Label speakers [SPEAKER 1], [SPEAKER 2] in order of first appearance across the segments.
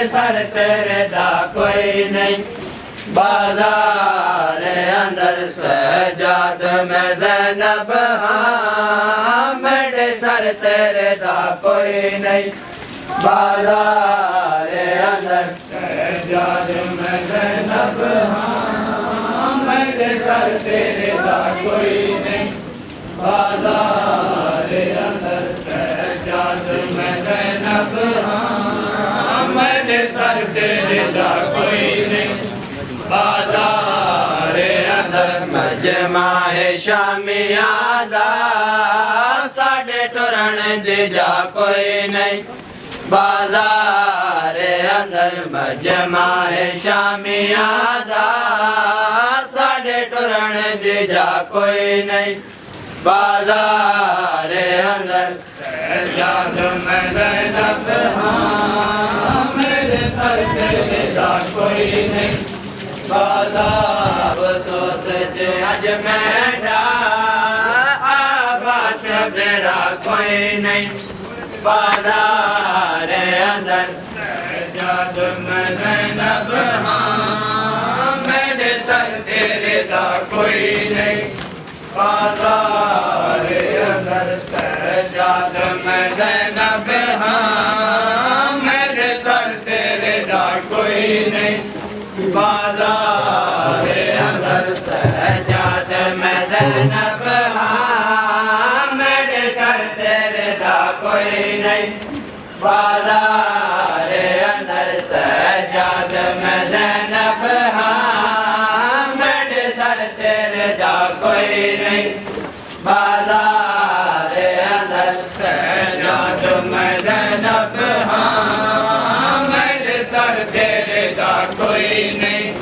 [SPEAKER 1] Sir तेरे दा कोई नहीं बाजार अंदर सजाद में ज़ैनब हाँ मेरे सर तेरे दा कोई नहीं बाजार अंदर सजाद में ज़ैनब हाँ मेरे सर तेरे दा कोई नहीं बाजार अंदर सजाद में ज़ैनब हाँ मेरे सर तेरे दा कोई नहीं बाजार अंदर मजमाए शामिया दा साढ़े टुरन दे जा कोई नहीं बाजार अंदर मजमाए शामिया दा साढ़े टुरन दे जा कोई नहीं बाजार अंदर सजाद में ज़ैनब हाँ मेरे सर तेरे दा कोई नहीं बाजार सोचते अज मेरा आवास मेरा कोई नहीं बाजार अंदर सजाद में ज़ैनब हाँ मेरे सर तेरे दा कोई नहीं बाजार अंदर सजाद में ज़ैनब हाँ मेरे सर तेरे दा कोई नहीं बाजार अंदर सजाद में ज़ैनब हाँ मेरे सर तेरे दा कोई नहीं बाजार अंदर सजाद में ज़ैनब हाँ मेरे सर तेरे दा कोई नहीं बाजार अंदर सजाद में ज़ैनब हाँ मेरे सर तेरे दा कोई नहीं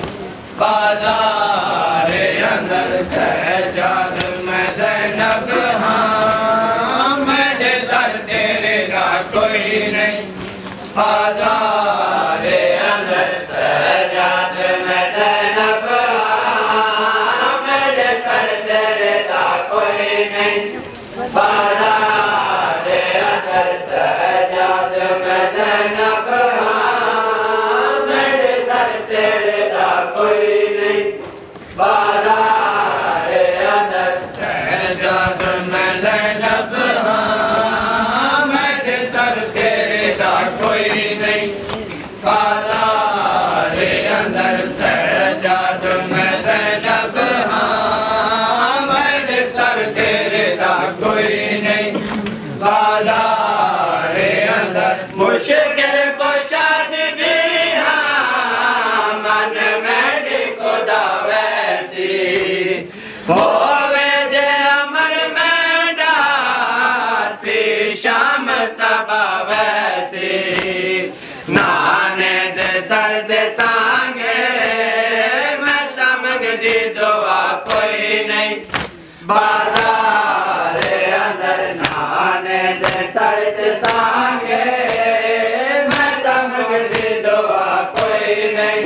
[SPEAKER 1] बाजार अंदर सजाद में ज़ैनब हाँ मेरे सर तेरे दा कोई नहीं बाजार अंदर सजाद में ज़ैनब हाँ मेरे सर तेरे दा कोई नहीं बाजार अंदर सजाद में ज़ैनब हाँ मेरे सर तेरे दा कोई नहीं बाजार अंदर सजाद में ज़ैनब हाँ मेरे सर तेरे दा कोई नहीं बाजार अंदर सजाद में ज़ैनब हाँ मेरे सर तेरे दा कोई नहीं बाजार अंदर मुश्किल को शादी हाँ मन में खुदा वैसी होवे दे अमर में डार थी शाम तबा वैसी नाने दे सर दे सांगे मैं तमग दी दुआ कोई नहीं बाजार अंदर नाने दे सर दे सांगे मैं तमग दी दुआ कोई नहीं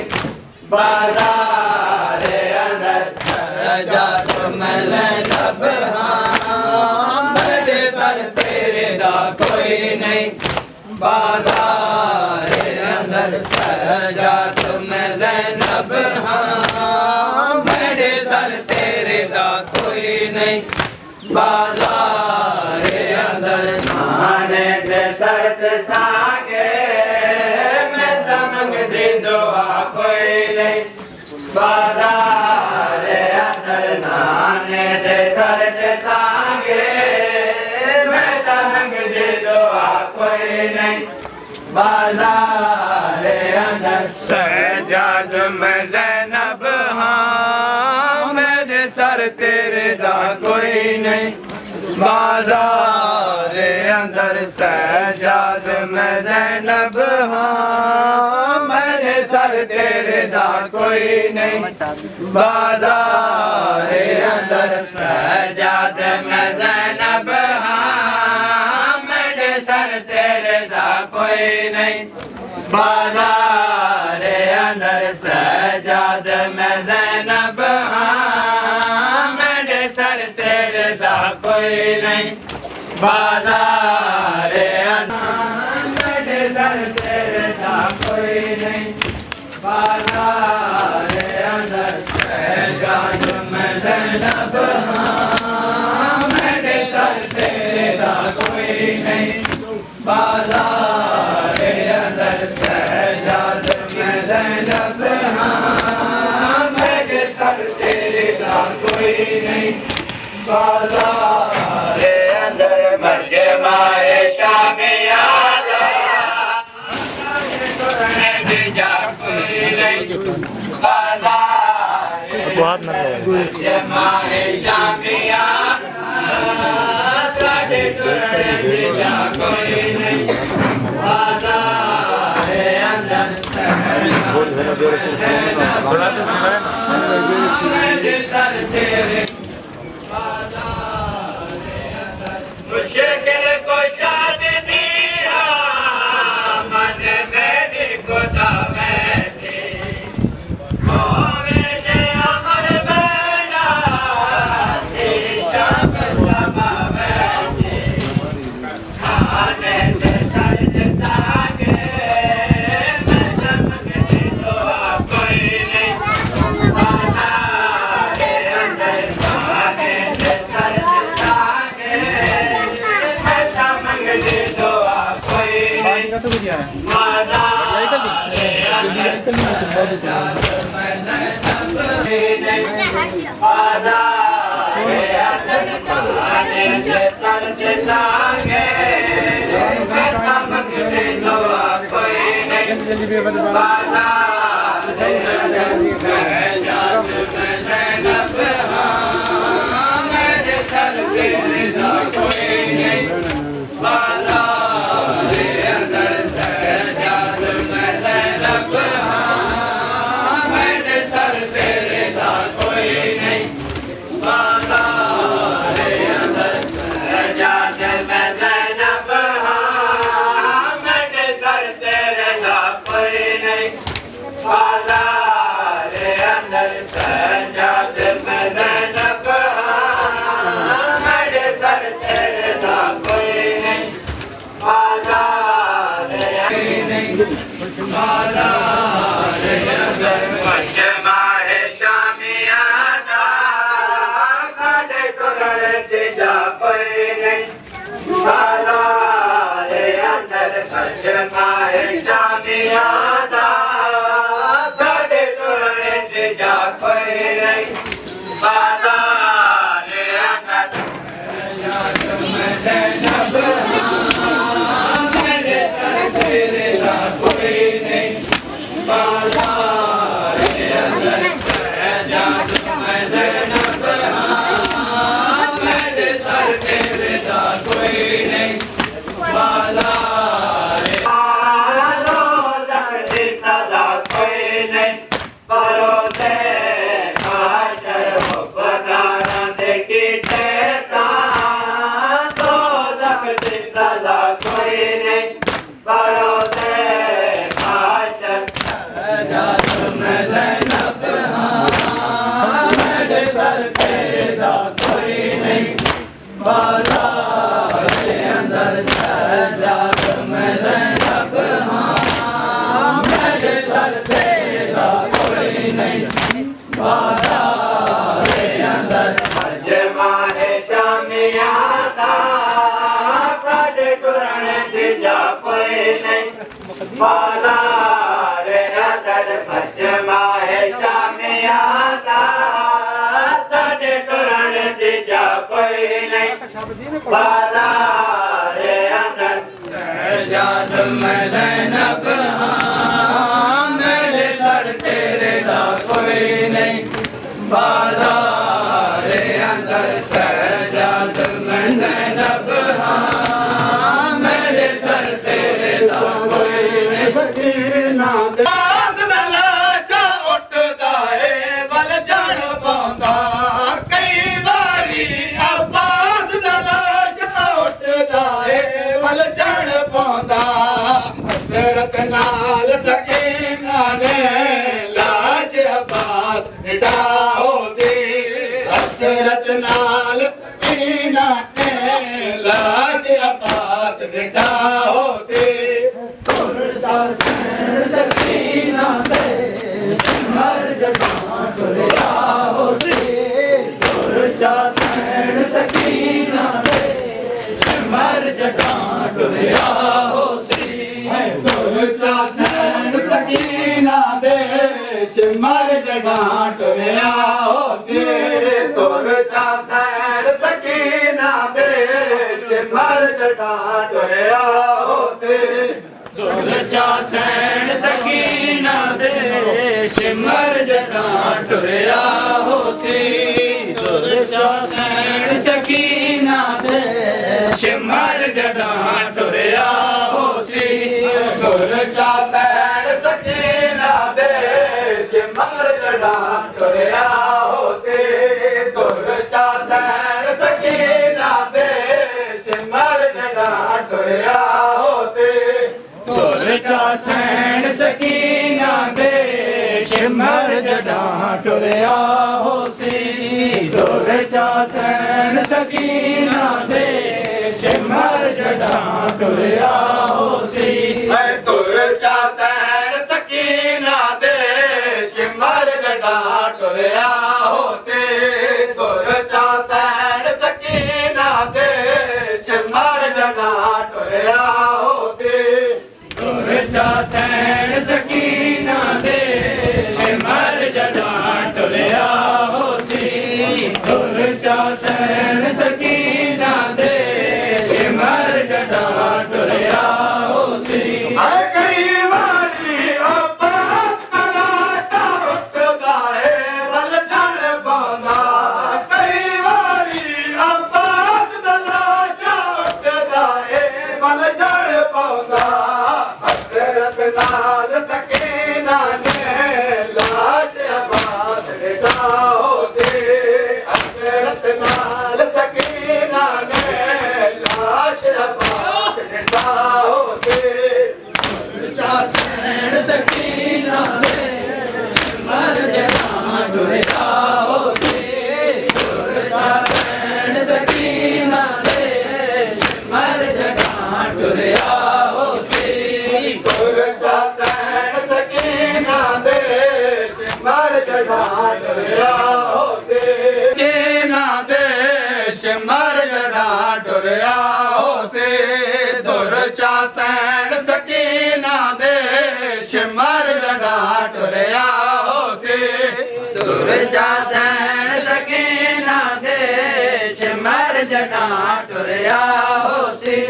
[SPEAKER 1] बाजार अंदर सजाद में ज़ैनब हाँ मेरे सर तेरे दा कोई नहीं बाजार अंदर सजाद में ज़ैनब हाँ मेरे सर तेरे दा कोई नहीं बाजार अंदर नाने दे सर ते सांगे मैं तमग दी दुआ कोई नहीं बाजार अंदर नाने दे सर ते सांगे मैं तमग दी दुआ कोई नहीं बाजार अंदर सजाद में ज़ैनब हाँ मेरे सर तेरे दा कोई नहीं बाजार अंदर सजाद में ज़ैनब हाँ मेरे सर तेरे दा कोई नहीं बाजार अंदर सजाद में ज़ैनब हाँ मेरे सर तेरे दा कोई नहीं बाजार अंदर सजाद में ज़ैनब हाँ मेरे सर तेरे दा कोई नहीं बाजार अंदर मेरे सर तेरे जा कोई नहीं बाजार अंदर सहजा तुम ज़ैनब हाँ मेरे सर तेरा कोई नहीं बाजार अंदर सहजा तुम ज़ैनब हाँ मेरे सर तेरा कोई नहीं बाजार अंदर मजमाए शामिया मुश्किल को चाँद दिया मन मेरी खुदा वैसे होवे जे अमर बेला शाम समा वैसे खाने से सर्द सागे मैं चमकती तो कोई नहीं बाजारे अंदर खाने से सर्द सागे मैं चमकती तो कोई नहीं
[SPEAKER 2] लाज अब्बास बेटा होते
[SPEAKER 1] ਸੈਣ ਸਕੀਨਾ ਦੇ ਸਿਮਰ ਜਟਾਂ ਟੁਰਿਆ ਹੋਸੀ ਦੁਰ ਚਾ ਸੈਣ ਸਕੀਨਾ ਦੇ ਸਿਮਰ ਜਟਾਂ ਟੁਰਿਆ ਹੋਸੀ ਦੁਰ ਚਾ ਸੈਣ ਸਕੀਨਾ ਦੇ ਸਿਮਰ ਜਟਾਂ ਟੁਰਿਆ ਹੋਸੀ ਦੁਰ ਚਾ ਸੈਣ ਸਕੀਨਾ ਦੇ ਸਿਮਰ ਜਟਾਂ ਟੁਰਿਆ ਹੋਸੀ ਦੁਰ ਚਾ ਸੈਣ ਸਕੀਨਾ ਦੇ ਸਿਮਰ ਜਟਾਂ ਟੁਰਿਆ ਹੋਸੀ ਦੁਰ ਚਾ ਸੈਣ ਸਕੀਨਾ ਦੇ ਸਿਮਰ ਜਟਾਂ ਟੁਰਿਆ ਹੋਸੀ ਦੁਰ ਚਾ ਸੈਣ ਸਕੀਨਾ ਦੇ ਸਿਮਰ ਜਟਾਂ ਟੁਰਿਆ ਹੋਸੀ ਦੁਰ ਚਾ ਸੈਣ ਸਕੀਨਾ ਦੇ ਸਿਮਰ ਜਟਾਂ ਟੁਰਿਆ ਹੋਸੀ ਦੁਰ ਚਾ ਸੈਣ ਸਕੀਨਾ ਦੇ ਸਿਮਰ ਜਟਾਂ ਟੁਰਿਆ ਹੋਸੀ ਦੁਰ ਚਾ ਸੈਣ ਸਕੀਨਾ ਦੇ ਸਿਮਰ ਜਟਾਂ ਟੁਰਿਆ ਹੋਸੀ ਦੁਰ ਚਾ ਸੈਣ ਸਕੀਨਾ ਦੇ ਸਿਮਰ ਜਟਾਂ ਟੁਰਿਆ ਹੋਸੀ ਦੁਰ ਚਾ ਸੈਣ ਸਕੀਨਾ ਦੇ ਸਿਮਰ ਜਟਾਂ ਟੁਰਿਆ ਹੋਸੀ ਦੁਰ ਚਾ ਸੈਣ ਸਕੀਨਾ ਦੇ ਸਿਮਰ ਜਟਾਂ ਟੁਰਿਆ ਹੋਸੀ ਦੁਰ ਚਾ ਸੈਣ ਸਕੀਨਾ ਦੇ ਸਿਮਰ ਜਟਾਂ ਟੁਰਿਆ ਹੋਸੀ ਆਏ ਕਈ ਵਾਰੀ ਆਪਾਂ ਤਲਾ ਟੁੱਟਦਾ ਏ ਵੱਲ ਜਣ ਪਾਉਂਦਾ ਕਈ ਵਾਰੀ ਆਪਾਂ ਤਲਾ ਟੁੱਟਦਾ ਏ ਵੱਲ ਜਣ ਪਾਉਂਦਾ ਹਸਰਤ ਨਾਲ ਸਕੀਨਾ ਨੇ ਲਾਜ ਆਬਾਦ ਰਟਾ ਹੋਦੇ ਹਸਰਤ ਨਾਲ ਸਕੀਨਾ ਨੇ ਲਾਜ ਆਬਾਦ ਰਟਾ ਹੋਦੇ ਚਾ ਸੈਣ ਸਕੀਨਾ ਦੇ ਸਿਮਰ ਜਟਾਂ ਟੁਰਿਆ ਹੋਸੀ ਦੁਰ ਚਾ ਸੈਣ ਸਕੀਨਾ ਦੇ ਸਿਮਰ ਜਟਾਂ ਟੁਰਿਆ ਹੋਸੀ ਦੁਰ ਚਾ ਸੈਣ ਸਕੀਨਾ ਦੇ ਸਿਮਰ ਜਟਾਂ ਟੁਰਿਆ ਹੋਸੀ ਕੀਨਾ ਦੇ ਸਿਮਰ ਜਟਾਂ ਟੁਰਿਆ ਹੋਸੀ ਦੁਰ ਚਾ ਸੈਣ ਸਕੀਨਾ ਦੇ ਸਿਮਰ ਜਟਾਂ ਟੁਰਿਆ ਹੋਸੀ ਦੁਰ ਚਾ ਸੈਣ ਸਕੀਨਾ ਦੇ ਸਿਮਰ ਜਟਾਂ ਟੁਰਿਆ ਹੋਸੀ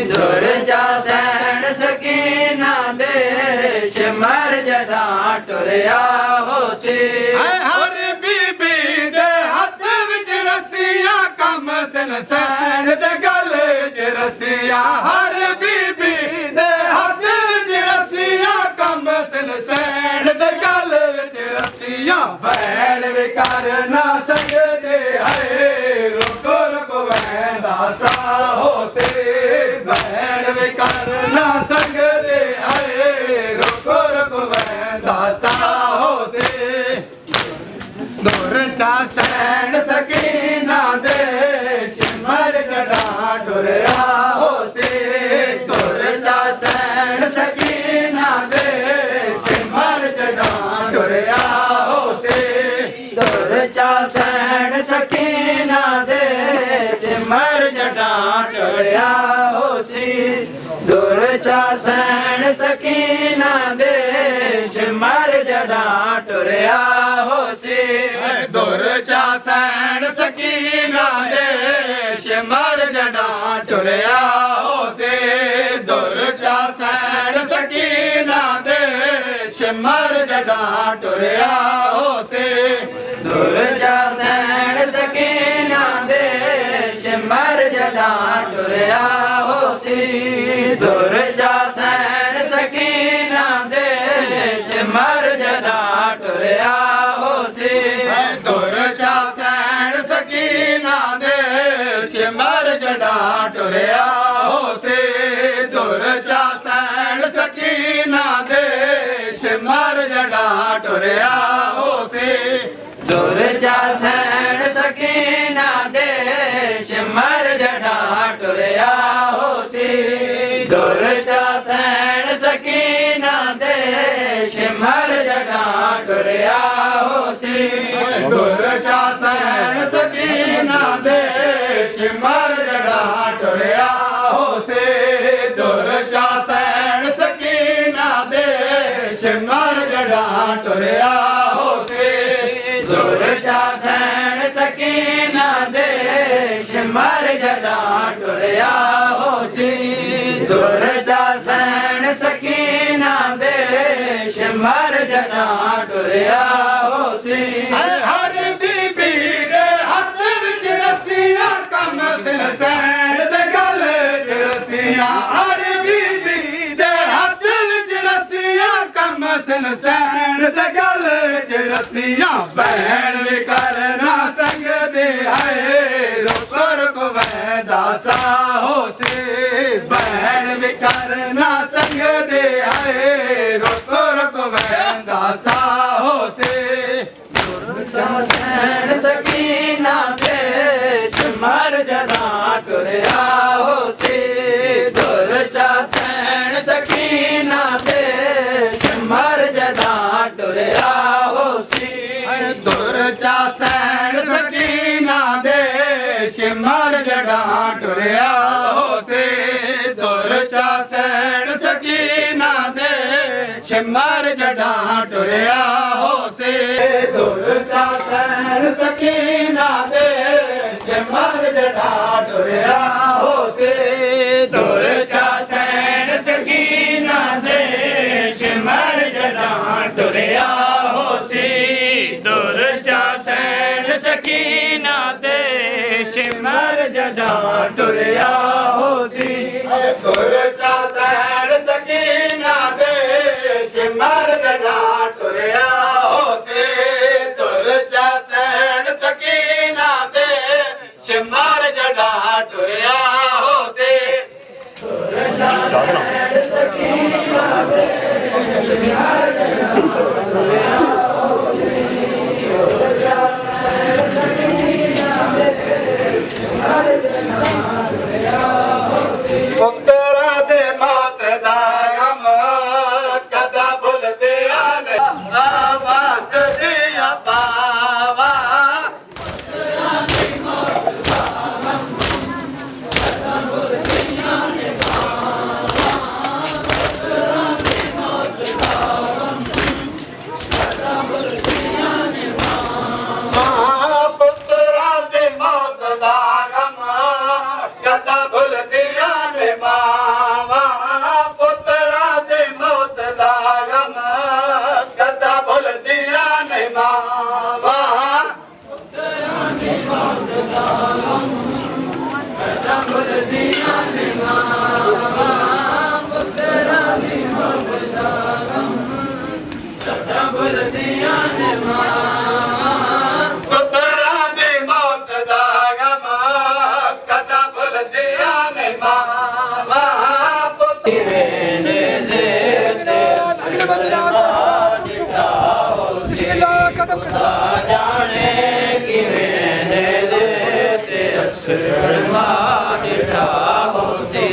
[SPEAKER 1] ਦੁਰ ਚਾ ਸੈਣ ਸਕੀਨਾ ਦੇ ਸਿਮਰ ਜਟਾਂ ਟੁਰਿਆ ਹੋਸੀ ਹਰ ਬੀਬੀ ਦੇ ਹੱਥ ਵਿੱਚ ਰੱਸੀਆਂ ਕੰਮ ਸਨ ਸੈਣ ਦੇ ਗਲ ਵਿੱਚ ਰੱਸੀਆਂ ਹਰ ਬੀਬੀ ਦੇ ਹੱਥ ਵਿੱਚ ਰੱਸੀਆਂ ਕੰਮ ਸਨ ਸੈਣ ਦੇ ਗਲ ਵਿੱਚ ਰੱਸੀਆਂ ਭੈਣ ਵੀ ਕਰ ਨਾ ਸਕਦੇ ਹਾਏ ਰੁਕੋ ਰੁਕੋ ਵੈਂਦਾ ਸਾ ਹੋਸੇ ਭੈਣ ਵੀ ਕਰ ਨਾ ਸਕਦੇ ਹਾਏ ਰੁਕੋ ਰੁਕੋ ਵੈਂਦਾ ਸਾ ਹੋਸੇ ਦੁਰ ਚਾ ਸੈਣ ਸਕੀਨਾ ਦੇ ਸਿਮਰ ਜਟਾਂ ਟੁਰਿਆ ਹੋਸੀ ਦੁਰ ਚਾ ਸੈਣ ਸਕੀਨਾ ਦੇ ਸਿਮਰ ਜਟਾਂ ਟੁਰਿਆ ਹੋਸੀ ਦੁਰ ਚਾ ਸੈਣ ਸਕੀਨਾ ਦੇ ਸਿਮਰ ਜਟਾਂ ਟੁਰਿਆ ਹੋਸੀ ਦੁਰ ਚਾ ਸੈਣ ਸਕੀਨਾ ਦੇ ਸਿਮਰ ਜਟਾਂ ਟੁਰਿਆ ਹੋਸੀ ਦੁਰ ਚਾ ਸੈਣ ਸਕੀਨਾ ਦੇ ਸਿਮਰ ਜਟਾਂ ਟੁਰਿਆ ਹੋਸੀ ਦੁਰ ਚਾ ਸੈਣ ਸਕੀਨਾ ਦੇ ਸਿਮਰ ਜਟਾਂ ਟੁਰਿਆ ਹੋਸੀ ਦੁਰ ਚਾ ਸੈਣ ਸਕੀਨਾ ਦੇ ਸਿਮਰ ਜਟਾਂ ਟੁਰਿਆ ਹੋਸੀ ਦੁਰ ਚਾ ਸੈਣ ਸਕੀਨਾ ਦੇ ਸਿਮਰ ਜਟਾਂ ਟੁਰਿਆ ਹੋਸੀ ਦੁਰ ਚਾ ਸੈਣ ਸਕੀਨਾ ਦੇ ਸਿਮਰ ਜਟਾਂ ਟੁਰਿਆ ਹੋਸੀ ਦੁਰ ਚਾ ਸੈਣ ਸਕੀਨਾ ਦੇ ਸਿਮਰ ਜਟਾਂ ਟੁਰਿਆ ਹੋਸੀ ਦੁਰ ਚਾ ਸੈਣ ਸਕੀਨਾ ਦੇ ਸਿਮਰ ਜਟਾਂ ਟੁਰਿਆ ਹੋਸੀ ਦੁਰ ਚਾ ਸੈਣ ਸਕੀਨਾ सिमर जड़ा टुरिया होसी दुर्चा सहन सकीना दे सिमर जड़ा टुरिया होसी दुर्चा सहन सकीना दे सिमर जड़ा टुरिया होसी दुर्चा सहन सकीना दे सिमर जड़ा टुरिया होसी दुर्चा सहन सकीना दे सिमर जड़ा टुरिया होसी हर बीबी दे हथ विच रस्सियां कम सिर सैन ते गल च रस्सियां हर बीबी दे हथ विच रस्सियां कम सिर सैन ते गल च रस्सियां भैन भी करना संगदी है रुक रुक वैदा सा होसी भैन भी करना संगदी है रुक रुक वैदा सा होसी दुर्चा सहन सकीना दे सिमर जड़ा टुरिया होसी दुर्चा सहन सकीना दे सिमर जड़ा टुरिया होसी दुर्चा सहन सकीना दे सिमर जड़ा टुरिया होसी दुर्चा सहन सकीना दे सिमर जड़ा टुरिया होसी दुर्चा सहन सकीना दे सिमर जड़ा टुरिया होसी दुर्चा सहन सकीना दे सिमर जड़ा टुरिया होसी दुर्चा सहन सकीना दे सिमर जड़ा टुरिया होसी दुर्चा सहन सकीना दे सिमर जड़ा टुरिया होसी दुर्चा सहन सकीना दे सिमर जड़ा टुरिया होसी दुर्चा सहन सकीना दे सिमर जड़ा टुरिया होसी दुर्चा सहन सकीना दे सिमर जड़ा टुरिया होसी पुत्रा दे मौत दा गम कदा भुल दिया ने आवाज दिया पावा पुत्रा दी मौत दा गम कदा भुल दिया ने पावा पुत्रा दी मौत दा गम कदा भुल दिया ने पावा पुत्रा दी मौत दा गम कदा भुल दिया ने मावा पुत्रा दी मौत दा गम कदा भुल दिया ने मावा पुत्रा दी मौत दा गम कदा भुल दिया ने मावा पुत्रा दी मौत दा गम कदा भुल दिया ने मावा पुत्रा दी मौत दा गम कदा भुल दिया ने मावा जाने किवें देते असर मानिठा होसी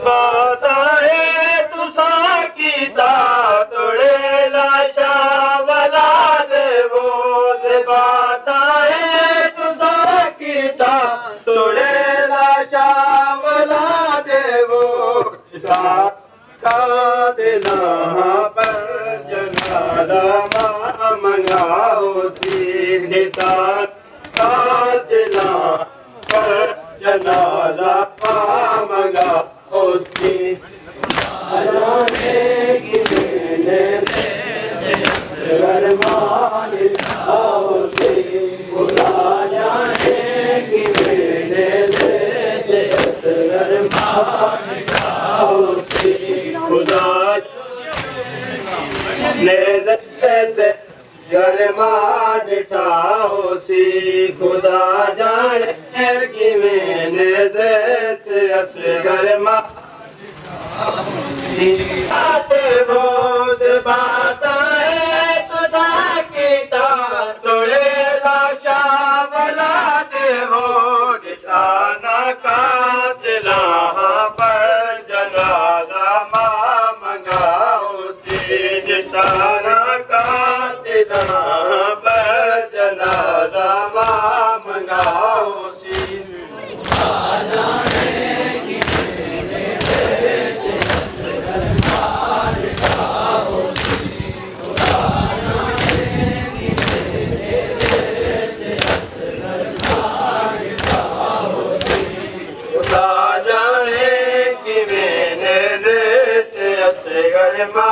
[SPEAKER 1] बाता है तुसा कीता तोड़े लाशा वाला देवो बाता है तुसा कीता तोड़े लाशा वाला देवो का दिला पर जनाला मंगाओ सीता का दिला पर जनाला मंगाओ सीता की मैंने मान आओ सी खुदा जाने की मैंने मान आओ सी खुदा गरमा डिठा होसी खुदा जाने कि मैंने गरमा बोध बाता है तुझा कीता तोड़े लाशा वाला देवो निशाना का दिला पर जनाजा मां मंगाओ सी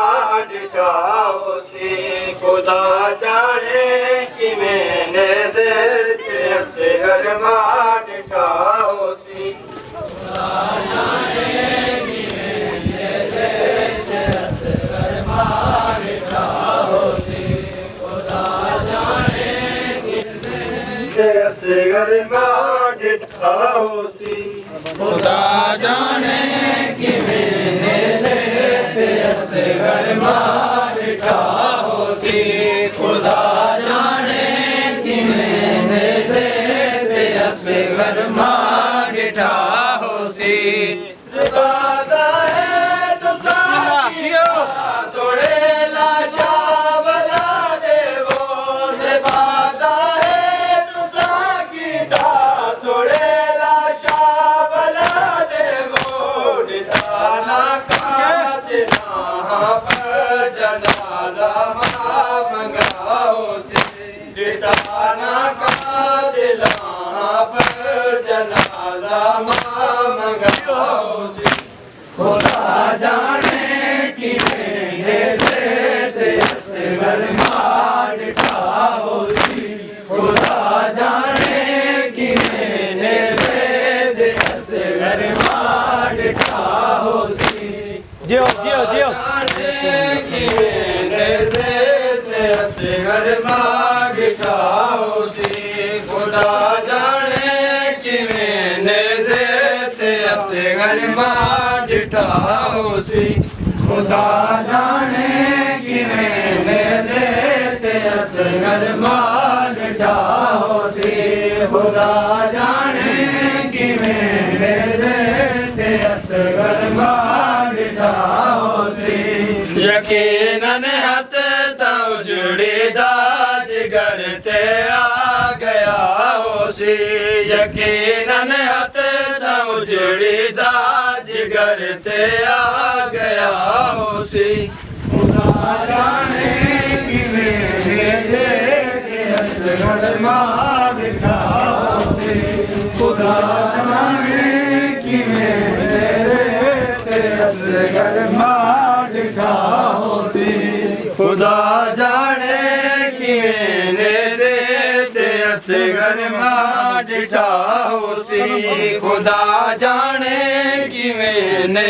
[SPEAKER 1] मां ॾिठाओ सी ख़ुदा जाने कि मैंने असगर मां ॾिठाओ सी असगर मां ॾिठाओ सी ख़ुदा जाने कि मैंने असगर मां ॾिठाओ सी ख़ुदा जाने कि मैंने असगर मां ॾिठाओ सी खुदा जाने कि मैंने असगर मां ॾिठाओ सी खुदा जाने कि मैंने असगर मां ॾिठाओ सी जियो जियो जियो असगर मां ॾिठाओ सी खुदा जाने कि मैंने असगर मां ॾिठाओ सी खुदा जाने कि मैंने असगर मां ॾिठाओ सी खुदा जाने कि मैंने असगर मां ॾिठाओ सी यकीनन हथ तो जुड़ीदा जिगर ते आ गया हो सी यकीनन हथ तो जुड़ीदा जिगर ते आ गया हो सी खुदा जाने कि मैंने असगर मां ॾिठाओ सी खुदा जाने कि मैंने असगर मां ॾिठाओ सी खुदा जाने कि मैंने असगर मां ॾिठाओ सी खुदा जाने कि मैंने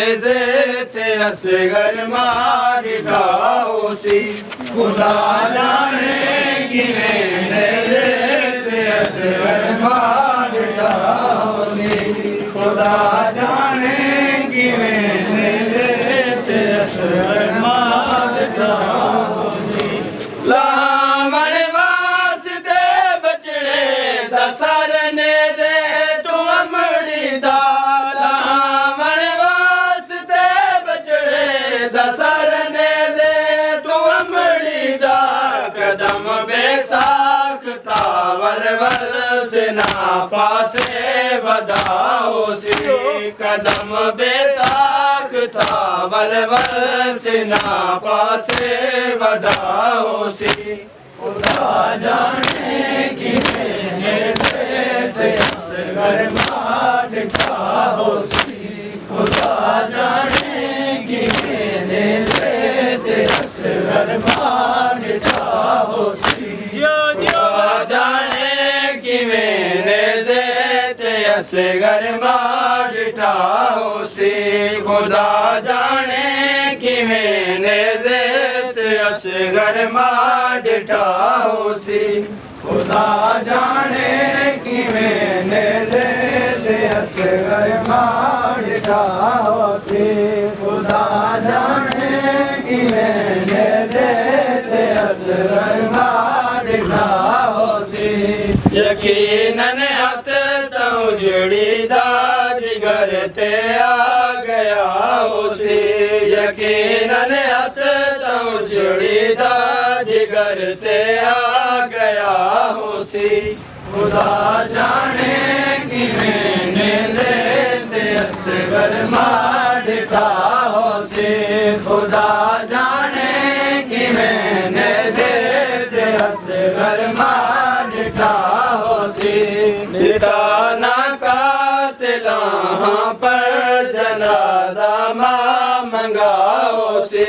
[SPEAKER 1] असगर मां ॾिठाओ सी खुदा जाने कि मैंने असगर मां ॾिठाओ सी खुदा जाने कि मैंने असगर मां ॾिठाओ सी लामण वास्ते बचड़े दसरने से तू अमड़ी दा लामण वास्ते बचड़े दसरने से तू अमड़ी दा कदम बेसाख्ता वल से ना पासे वदाओ सी कदम बेसाख्ता वल से ना पासे वदाओ सी खुदा जाने कि मैंने असगर मां ॾिठाओ सी खुदा जाने कि मैंने असगर मां ॾिठाओ सी खुदा जाने कि मैंने असगर मां ॾिठाओ सी खुदा जाने कि मैंने असगर मां ॾिठाओ सी खुदा जाने कि मैंने असगर मां ॾिठाओ सी खुदा जाने कि मैंने असगर मां ॾिठाओ सी यकीनन हथ तो जुड़ीदा जिगर ते आ गया हो सी यकीनन हथ तो जुड़ीदा जिगर ते आ गया हो सी खुदा जाने कि मैंने असगर मां ॾिठाओ सी खुदा जाने कि मैंने असगर मां ॾिठाओ सी ॾिठाना कातिला पर जनाजा मां मंगाओ सी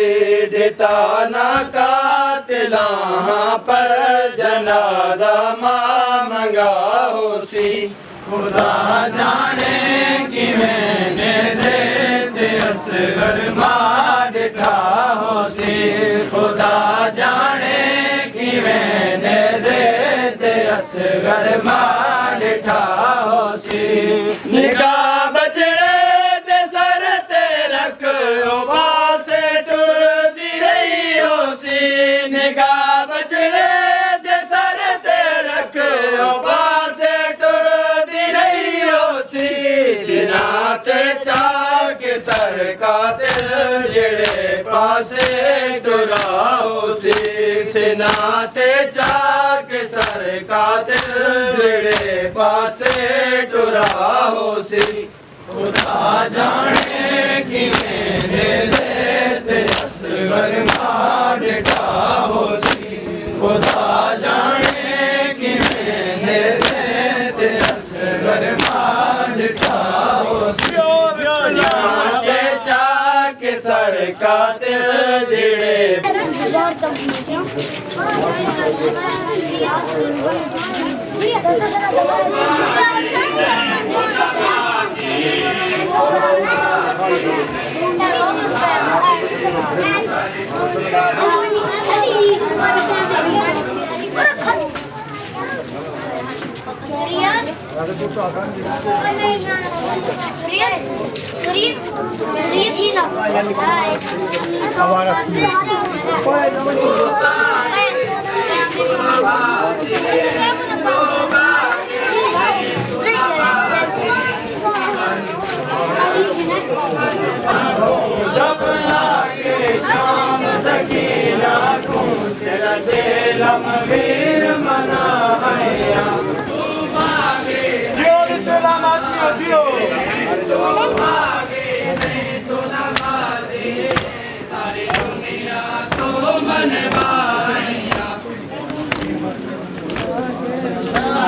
[SPEAKER 1] देता ना कातिला पर जनाजा मंगा होसी खुदा जाने कि मैंने दे असगर मां डिठा होसी खुदा जाने कि मैंने दे असगर मां डिठा होसी निगाह बचड़े ते सर ते रख पासे टुरदी रही होसी निगाह बचड़े ते सर ते रख पासे टुरदी रही होसी सिना ते चाक सर का दिल जेड़े पासे टुरा होसी सिना ते चाक सर का दिल जेड़े पासे टुरा होसी खुदा जाने कि मेरे ज़ेते असगर मां डिठा होसी खुदा जाने कि मेरे ज़ेते असगर मां डिठा होसी के चाक सर का दिल जेड़े सकीना को तेरा दिल मगीर मनाया तू मांगे जियो सलामत जियो तू मांगे नहीं तो नवाज़े सारी दुनिया तो मनवाया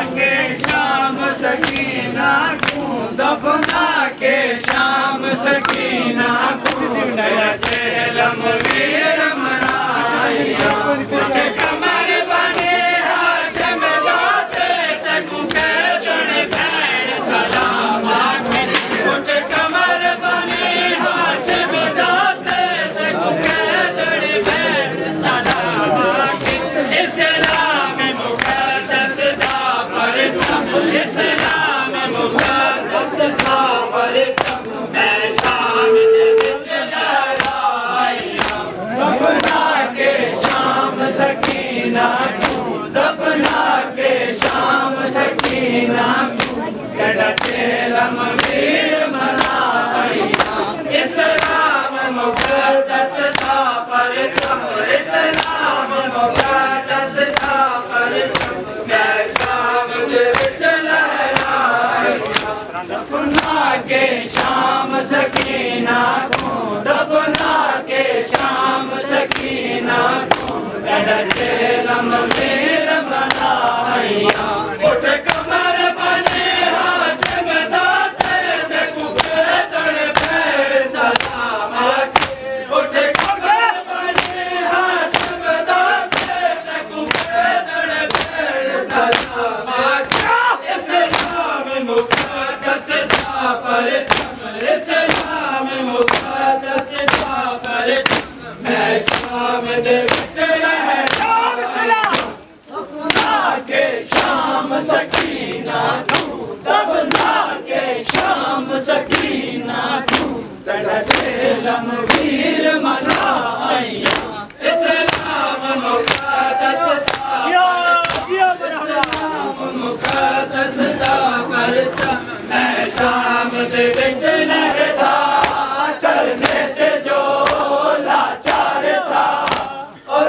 [SPEAKER 1] के शाम सकीना को दफना के शाम सकीना को तेरा दिल मगीर मनाया उसके कमर बने हाशम दाते तकू कैसन भैन सलामा के उसके कमर बने हाशम दाते तकू कैसन भैन सलामा के इस्लाम मुक़द्दस दा परचम इस्लाम मुक़द्दस दा परचम मैं शाम दे विच लहराया दफना के शाम सकीना को दफना के शाम सकीना को कड़ा तेलम वीर मनाया इस्लाम मुक़द्दस दा परचम इस्लाम मुक़द्दस दा परचम मैं शाम दे विच लहराया दफना के शाम सकीना को दफना के शाम सकीना को कड़ा तेलम वीर मनाया उठ कमर बने हाशम दाते देखू कैसन भैन सलामा के उठ कमर बने हाशम दाते देखू कैसन भैन सलामा के इस्लाम मुक़द्दस दा परचम इस्लाम मुक़द्दस दा परचम मैं शाम दे विच लहराया दफना के शाम सकीना को दफना के शाम सकीना को तेरा दिलम वीर मनाया इस्लाम मुक़द्दस इस्लाम मुक़द्दस दा परचम मैं शाम दे विच लहरा चलने से जो लाचार था और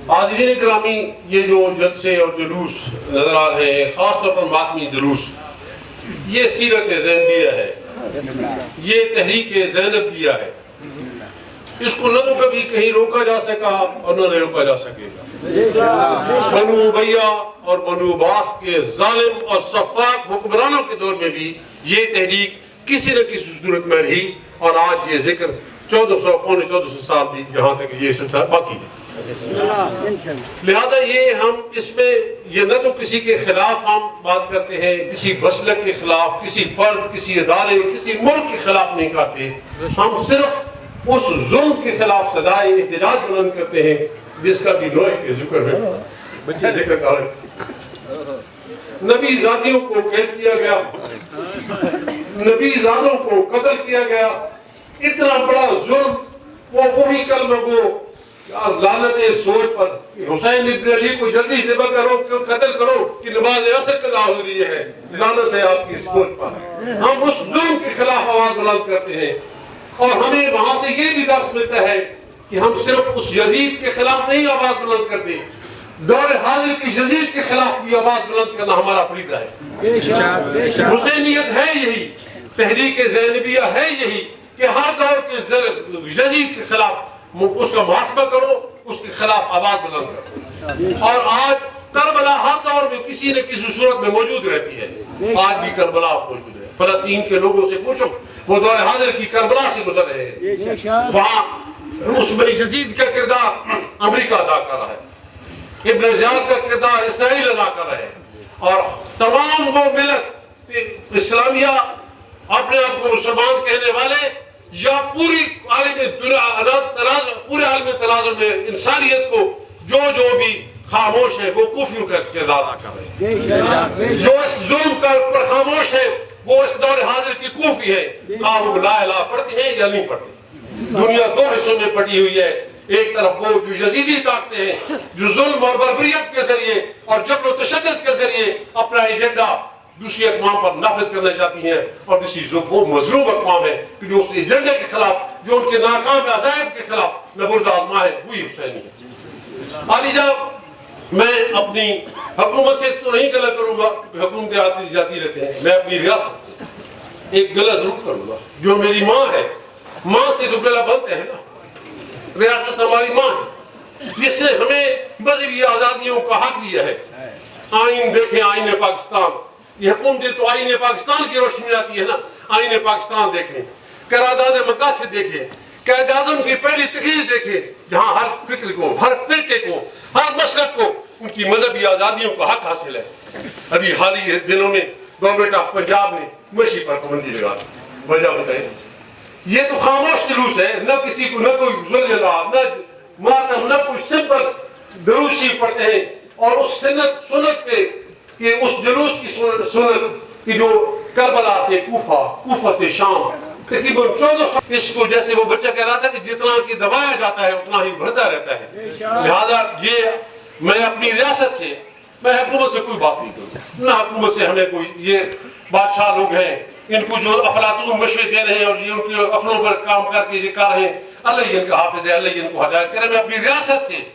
[SPEAKER 3] हाज़रीन ग्रामी, ये जो जलसे और जुलूस नजर आ रहे हैं, खासतौर पर मातमी जुलूस, ये सीरत ज़ैनबिया है, ये तहरीक ज़ैनबिया है। इसको न तो कभी कहीं रोका जा सका और न रोका जा सकेगा। बनु उमय्या और बनु अब्बास के जालिम और सफाक हुक्मरानों के दौर में भी ये तहरीक किसी न किसी सूरत में रही, और आज ये जिक्र 1400 पौने 1400 साल भी यहाँ तक ये सिलसिला बाकी है। लिहाजा ये हम इसमें ये न तो किसी के खिलाफ हम बात करते हैं, किसी मसलक के खिलाफ, किसी फर्द, किसी इदारे, किसी मुल्क के खिलाफ नहीं करते। हम सिर्फ उस जुल्म के खिलाफ सदाए एहतजाज बुलंद करते हैं जिसका भी नोए के जिक्र में बच्चे जिक्र कर रहे। नबी ज़ादियों को कैद किया गया, नबी ज़ादों को कत्ल किया गया, इतना बड़ा जुल्म। वो वही कलमा गो लानत सोच पर हुसैन इब्न अली को जल्दी ज़िबा करो, कत्ल करो कि नमाज असर कज़ा हो रही है, लानत है आपकी सोच पर। हम उस जुल्म के खिलाफ आवाज बुलंद करते हैं, और हमें वहां से ये भी दर्स मिलता है कि हम सिर्फ उस यजीद के खिलाफ नहीं आवाज बुलंद करते, दौर हाजिर के यजीद के खिलाफ भी आवाज बुलंद करना हमारा फरीज़ा है। हुसैनियत है यही, तहरीक ज़ैनबिया है यही कि हर दौर के यजीद के खिलाफ उसका मुहासबा करो, उसके खिलाफ आवाज बुलंद करो। और आज करबला हर दौर में किसी न किसी सूरत में मौजूद रहती है। आज भी करबला मौजूद है। फलस्तीन के लोगों से पूछो, वो दौर हाजिर की करबला से गुजर रहे हैं। वहाँ उसमें यजीद का किरदार अमेरिका अदा कर रहा है, इब्न ज़ियाद का किरदार इसराइल अदा कर रहे हैं, और तमाम वो मिलत इस्लामिया अपने आप को मुसलमान कहने वाले या पूरी पूरे आलम तनाज़ुर में इंसानियत को जो भी खामोश है वो कुफ्र का किरदार अदा कर रहे हैं। जो इस जुल्म पर खामोश है वो इस दौर हाजिर की कुफी है। वो ला इलाहा पढ़ते हैं या नहीं पढ़ते। दुनिया दो हिस्सों में पड़ी हुई है। एक तरफ वो जो यजीदी ताकतें हैं, जो जुल्म और बर्बरियत के जरिए और जबर और तशद्दुद के जरिए अपना एजेंडा दूसरी अक़वाम पर नाफिज करना चाहती हैं, और दूसरी जो वो मजलूम अक़वाम है कि जो उस एजेंडे के खिलाफ, जो उनके नाकाम अज़ाइम के खिलाफ नबूरद आज़मा है, वही हुसैनी है। आलिजा, मैं अपनी हुकूमत से तो नहीं गला करूंगा, हुकूमतें आती जाती रहते हैं। मैं अपनी रियासत से एक गला जरूर करूंगा। जो मेरी माँ है, माँ से तो गला बनते हैं ना। रियासत हमारी माँ है, जिसने हमें मज़हबी आज़ादियों का हक दिया है। आइन देखें, आइन पाकिस्तान, ये हुकूमतें तो आइन पाकिस्तान की रोशनी में आती है ना। आइन पाकिस्तान देखें, करारदाद मक़ासिद देखें, कायद-ए-आज़म की पहली तकरीर देखें, जहाँ हर फिक्र को, हर फिरके को, हर मसलक को उनकी मजहबी आज़ादियों का हक हासिल है। अभी हाल ही दिनों में गवर्नमेंट ऑफ पंजाब ने मशी पर पाबंदी लगा दी। वजह बताए, ये तो खामोश जुलूस है, न किसी को न कोई जुल्ला, न मातम, न कोई सिंपल दुरूद शरीफ पढ़ते हैं, और उस सुन्नत पे कि उस जुलूस की सुन्नत की जो करबला से कूफा, कूफा से शाम तकरीबन 1400, इसको जैसे वो बच्चा कह रहा था कि जितना की दबाया जाता है उतना ही बढ़ता रहता है। लिहाजा ये मैं अपनी रियासत से, मैं हुकूमत से कोई बात नहीं करूँ, ना हुकूमत से हमें कोई, ये बादशाह लोग हैं, इनको जो अफलातून मशवरे दे रहे हैं और ये उनके अफलों पर काम करके ये कर रहे हैं, अल्लाह ही इनका हाफिज है, अल्लाह ही इनको हिदायत करे। मैं अपनी रियासत से,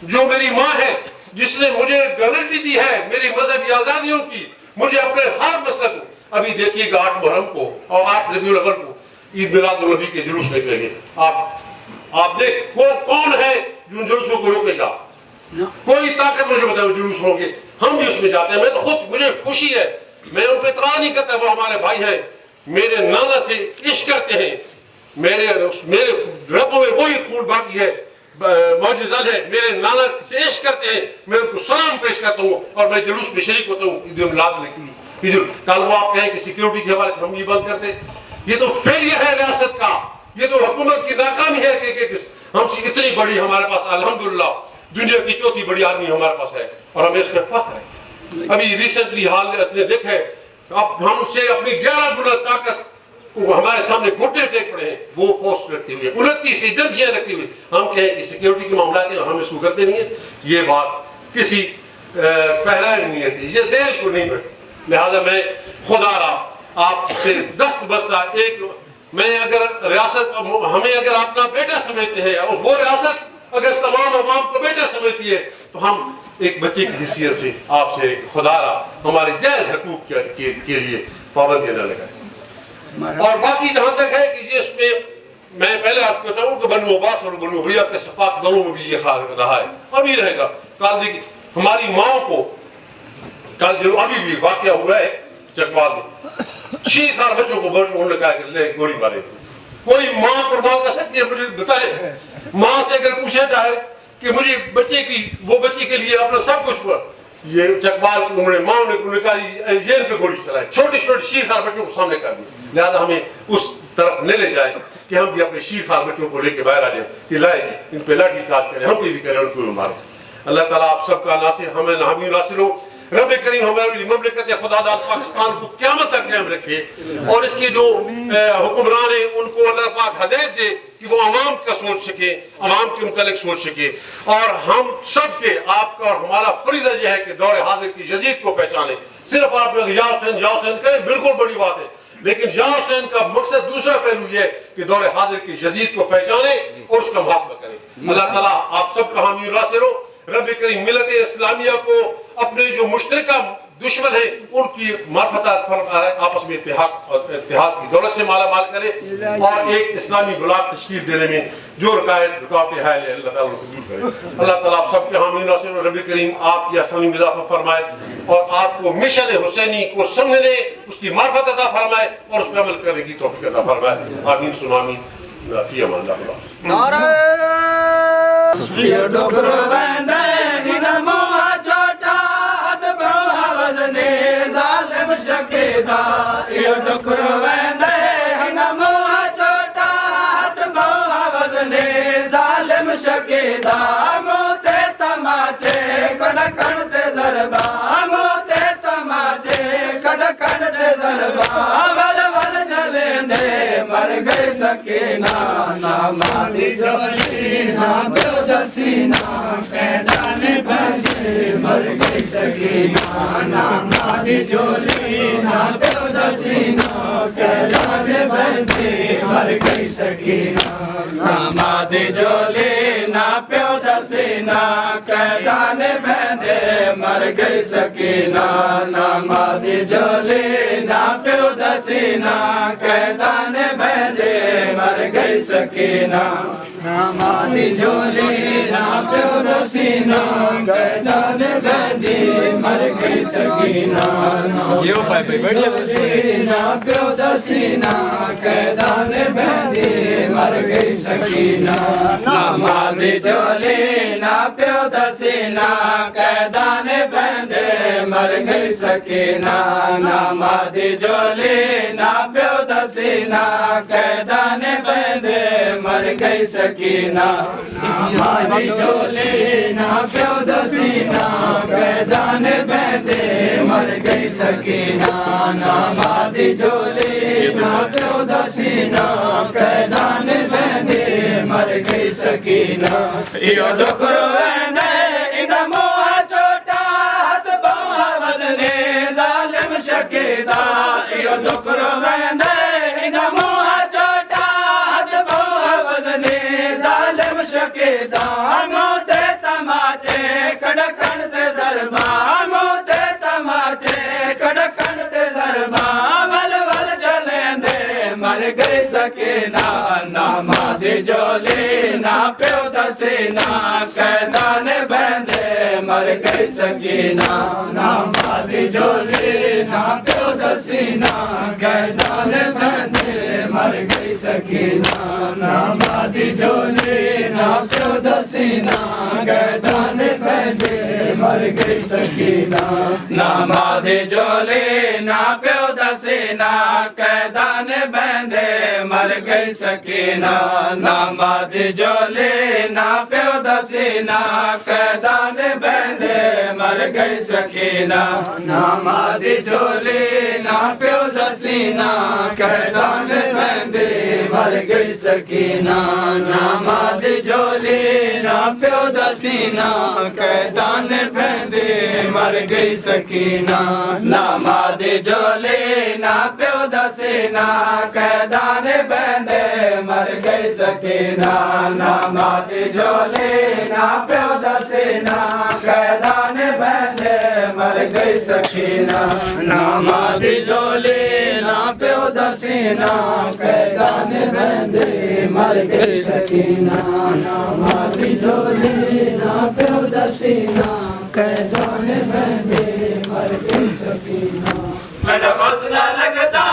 [SPEAKER 3] जो मेरी माँ है, जिसने मुझे गारंटी दी है मेरी मजहबी आज़ादियों की, मुझे अपने हर मसले को, अभी देखिएगा 8 मुहर्रम को और 8 रबीउल अव्वल को ईद मिलादुन नबी के जुलूस निकलेंगे। आप देख कौन है जो जुलूसों को रोकेगा? कोई ताकत मुझे बताओ, जुलूस होंगे, हम भी उसमें जाते हैं। मैं तो खुद, मुझे खुशी है, मैं उन पर इतराज़ नहीं करता, वो हमारे भाई हैं, मेरे नाना से इश्क करते हैं, मेरे रगों में वही खून बाकी है, मौजूद है, मेरे नाना से इश्क करते हैं, मैं उनको सलाम पेश करता हूँ और मैं जुलूस में शरीक होता हूँ। कल वो आप कहें कि सिक्योरिटी के हवाले से हम ये बंद करते, ये तो फेलियर है रियासत का, ये तो हुकूमत की नाकामी है कि हमसे इतनी बड़ी हमारे पास अल्हम्दुलिल्लाह दुनिया की चौथी बड़ी आर्मी हमारे पास है और हमें इसमें फख्र है। अभी रिसेंटली हाल ने देखे, अब हमसे अपनी 11 गुना ताकत हमारे सामने घुटने टेक पड़े हैं, वो फोर्स रखते हुए, 29 एजेंसियां रखते हुए हम कहें कि सिक्योरिटी के मामला थे, हम इसको करते नहीं है। ये बात किसी पहराए नहीं है, ये दिल को नहीं बैठे। लिहाजा मैं खुदा रहा आपसे दस्त बस्ता एक, मैं अगर रियासत, हमें अगर अपना बेटा समझते हैं और वो रियासत अगर तमाम अवाम को बेटा समझती है तो हम एक बच्चे की हैसियत से आपसे खुदारा हमारे जायज हकूक के लिए पाबंदियां न लगाए। और बाकी जहां तक है कि इसमें मैं पहले आज कहता हूँ कि बनु अब्बास और बनु भैया के सफाक दलों में भी ये रहा है, अभी रहेगा। कल देखिए हमारी माओ को, कल जो अभी भी वाकया हुआ है चकवाल में, 6 बच्चों को उन्होंने कहा कि ले गोली मारे। कोई माँ कुर्बान कर सकती है? मुझे बताए, माँ से अगर पूछा जाए कि मुझे बच्चे की, वो बच्चे के लिए अपना सब कुछ पर, ये चकवाल उन्होंने माँ ने कहा ये पे गोली चलाए, छोटे छोटे शीरखार बच्चों को सामने कर दिया। लिहाजा हमें उस तरफ न ले जाए कि हम भी अपने शीरखार बच्चों को लेके बाहर आ जाए कि लाए इन पे लाठी चार्ज करें, हम पे भी करें, उनको भी मारें। अल्लाह ताला आप सबका नासिर, हमें हामी नासिर हो। रब करीम हमारी ममलिकत खुदा पाकिस्तान को क़यामत तक कायम रखे और इसके जो हुक्मरान हैं उनको अल्लाह पाक हिदायत दे कि वो अवाम का सोच सके, अवाम के मुतालिक सोच सके। और हम सब के, आपका और हमारा फरीज़ा यह है कि दौर हाजिर की यजीद को पहचाने। सिर्फ आप लोग या हुसैन करें, बिल्कुल बड़ी बात है, लेकिन या हुसैन का मकसद दूसरा पहलू यह है कि दौर हाजिर की यजीद को पहचाने और उसका मुहासबा करें। अल्लाह ताला आप सबका हामी नासिर हो। रब करीम मिलत इस्लामिया को अपने जो मुश्तरका दुश्मन है उनकी मार्फत आपस में इत्तेहाद की दौलत से माला माल करे और एक इस्लामी ब्लॉक तश्कील देने में जो रुकावटें हैं अल्लाह ताला उनको दूर करे। अल्लाह ताला आप सबके हामी नासिर हो। रब करीम आपकी आसानी में इजाफा फरमाए और आपको मिशन हुसैनी को समझने, उसकी मार्फत अता फरमाए और उस पर अमल करने की तौफीक अता फरमाए। आमीन सुनामी फी अमान।
[SPEAKER 1] डोकरो वंदे हिन मुआ छोटा हद बहु वजने जालिम शकीदा। यो डोकरो वंदे हिन मुआ छोटा हद बहु वजने जालिम शकीदा। मोते तमाचे कड़ कड़ ते ज़रबा, मोते तमाचे कड़ कड़ ते ज़रबा। वल वल जलेंदे मर गए सकीना, ना मारी जोली ना दसीना कैदाने बंदे मर गई सकीना। ना मारी जोली ना दसीना कैदाने बंदे मर गई सकीना। ना मारी जोली ना दसीना कैदाने बंदे मर गई सकीना। ना मारी जोली ना दसीना कैदाने बंदे मर गई सकीना। नामादी झोली ना दसीना कैदाने बंदे मर गई सकीना। जियो भाई बढ़िया ना दसीना कैदाने बंदे मर गई सकीना। नामादी झोली ना दसीना कैदाने बंदे मर गई सकीना। नामादी झोली ना दसीना कैदाने बंदे मर गई सकीना। नामादी झोली ना दसीना कैदाने बंदे मर गई सकीना। नामादी झोली ना दसीना कैदाने बंदे मर गई सकीना। यो डोकरो वंदे इन मुआ छोटा हद बहु वजने जालिम शकीदा। यो डोकरो वंदे इन मुआ छोटा हद बहु वजने जालिम शकीदा। मोते तमाचे कड़ कड़ ते ज़रबा, मोते तमाचे कड़ कड़ ते ज़रबा। वल वल जलेंदे मर गई सकीना। नामादी झोली ना दसीना कैदाने बंदे मर गई सकीना। नामादी झोली ना दसीना कैदाने बंदे मर गई सकीना। नामादी झोली ना दसीना कैदाने बंदे मर गई सकीना। नामादी झोली ना दसीना कैदाने बंदे मर गई सकीना। नामादी झोली ना दसीना कैदाने बंदे मर गई सकीना। नामादी झोली ना दसीना कैदाने बंदे मर मर गई सकीना नामाद झोली ना प्यो दसीना कैदान भेंदे मर गई सकीना नामाद झोली ना प्यो दसीना कैदान भेंदे मर गई सकीना नामाद झोली ना प्यो दसीना कैदान भेंदे मर गई सकीना नामाद झोली ना प्यो दसीना कैदान भेंदे मर गई सकीना नामाद झोली ना प्यो दसीना कैदान भेंदे मर गई सकीना मेरा मसला लगता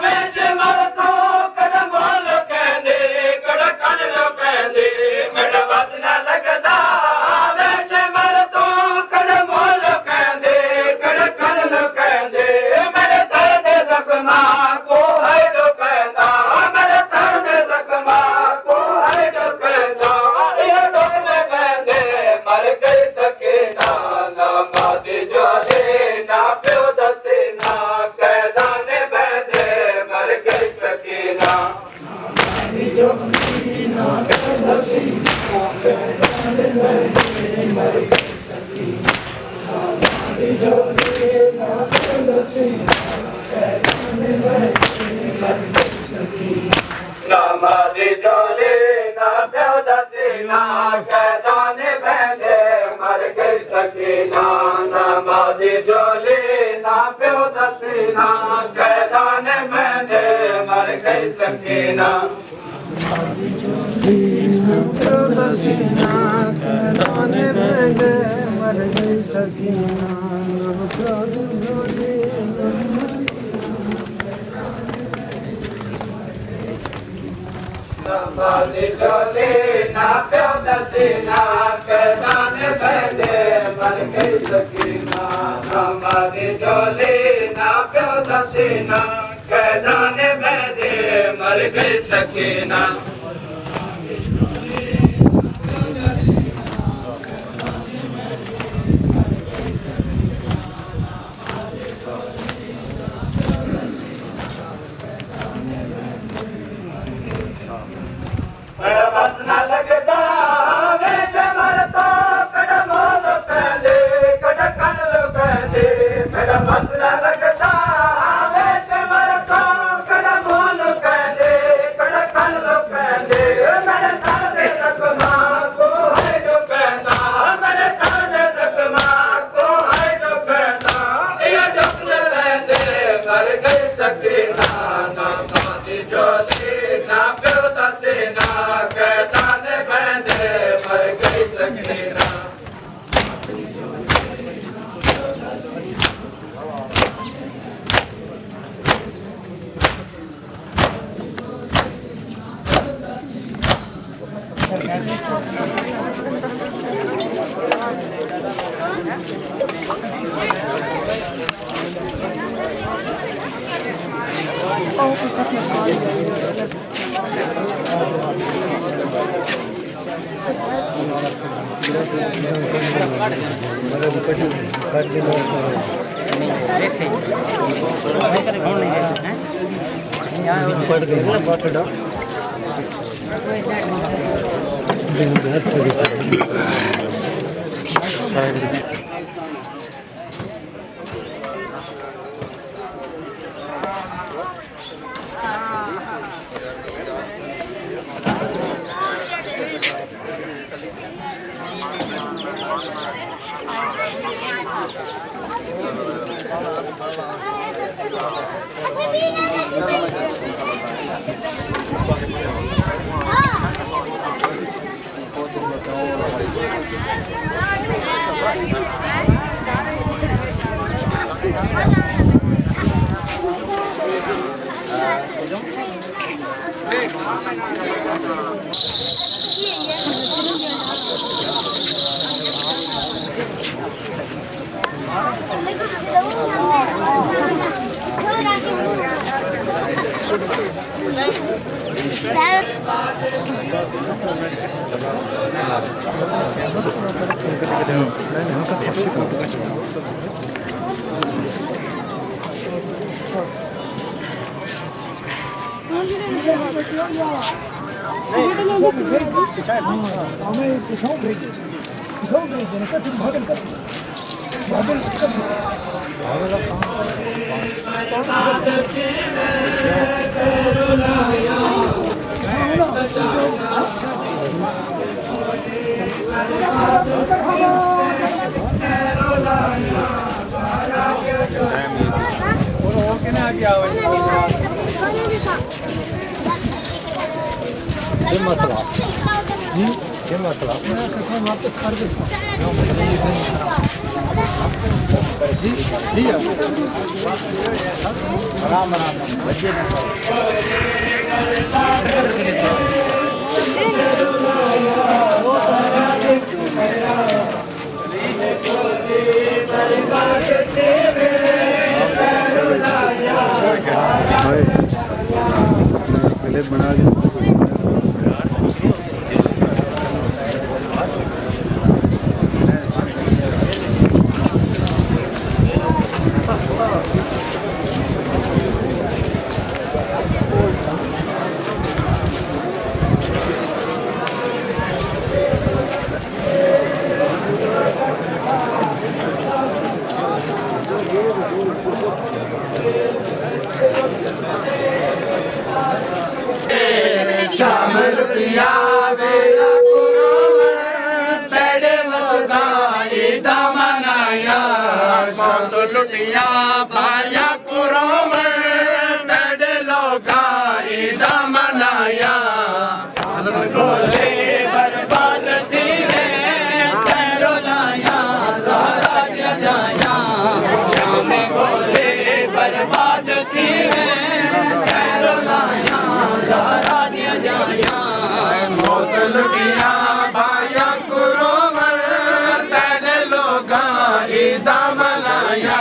[SPEAKER 1] मैं मर तो कदम लो कहंदे कड़कन लो कहंदे मेरा मसला लगता मैं मर तो कदम लो कहंदे कड़कन लो कहंदे मेरे सर दे जख्मा को है लो कहंदा मेरे सर दे जख्मा को है लो कहंदा ये डोक में कहंदे मर गई सकीना नामाद झोली ना प्यो दसीना कैदान भेंदे मर गई सकीना नामाद झोली ना प्यो दसीना कैदान भेंदे मर गई सकीना नामाद झोली ना प्यो दसीना कैदान भेंदे मर गई सकीना नामाद झोली ना प्यो दसीना कैदान भेंदे मर गई सकीना नामाद झोली ना प्यो दसीना कैदान भेंदे मर गई सकीना नामाद झोली ना प्यो दसीना कैदान भेंदे मर गई सकीना नामाद झोली ना प्यो दसीना कैदान भेंदे मर गई सकीना मेरा मसला लगता मैं मर तो कदम लो कहंदे कड़कन लो कहंदे मेरा मसला लगता मैं मर तो कदम लो कहंदे कड़कन लो कहंदे मेरे सर दे जख्मा को है लो कहंदा मेरे सर दे जख्मा को है लो कहंदा ये डोक में कहंदे मर गई सकीना नामाद झोली ना प्यो दसीना कैदान भेंदे मर गई सकीना शामिल किया वे तेरे वसुगाई दमनाया शब्द लुटिया भाया कुरोम तेरे लोगाई दमनाया गोले बर्बाद सी तेरो लाया ज़हरा दिया जाया शाम गोले बर्बाद सी तेरो लाया ज़हरा दिया जाया मौत लुटिया भाया कुरोम तेरे लोगा ईदा मनाया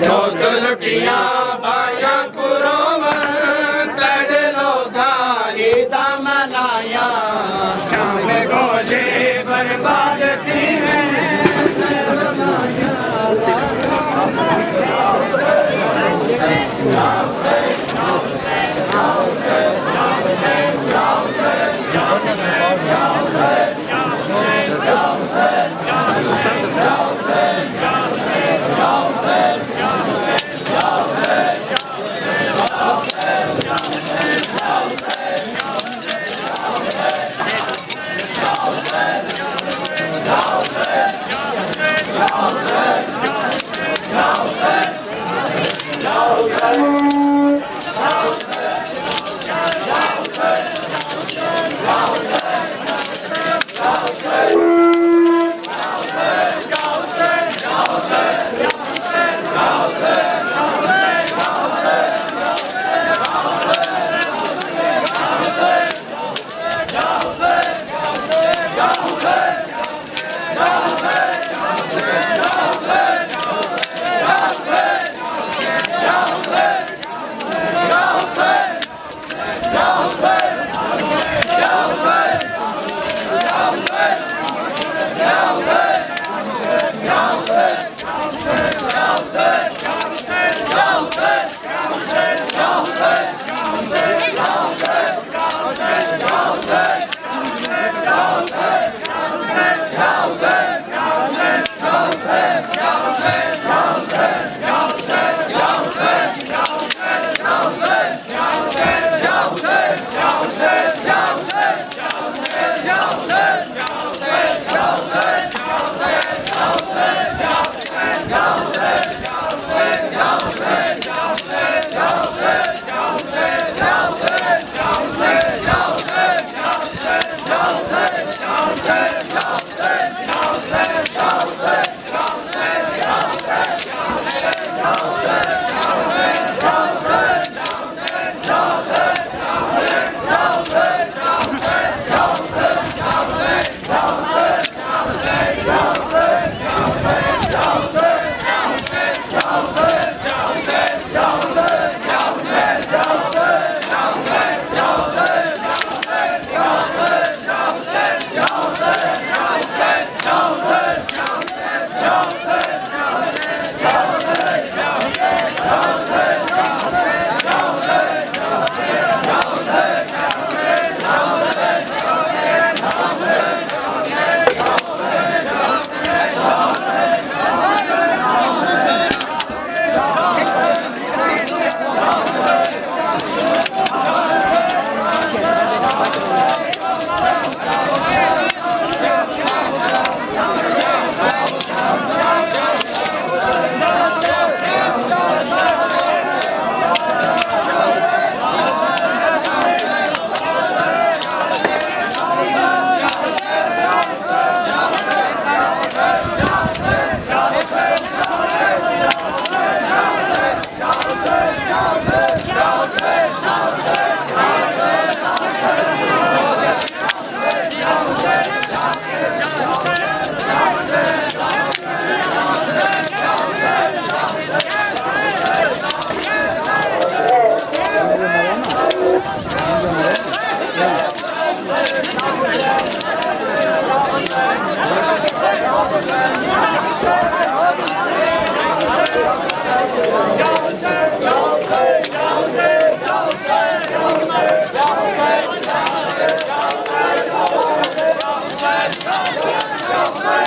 [SPEAKER 1] मौत लुटिया भाया कुरोम तेरे लोगा ईदा मनाया शाम गोले बर्बाद थी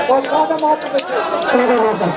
[SPEAKER 2] Başka adam altı bekliyor. Sonra oradan.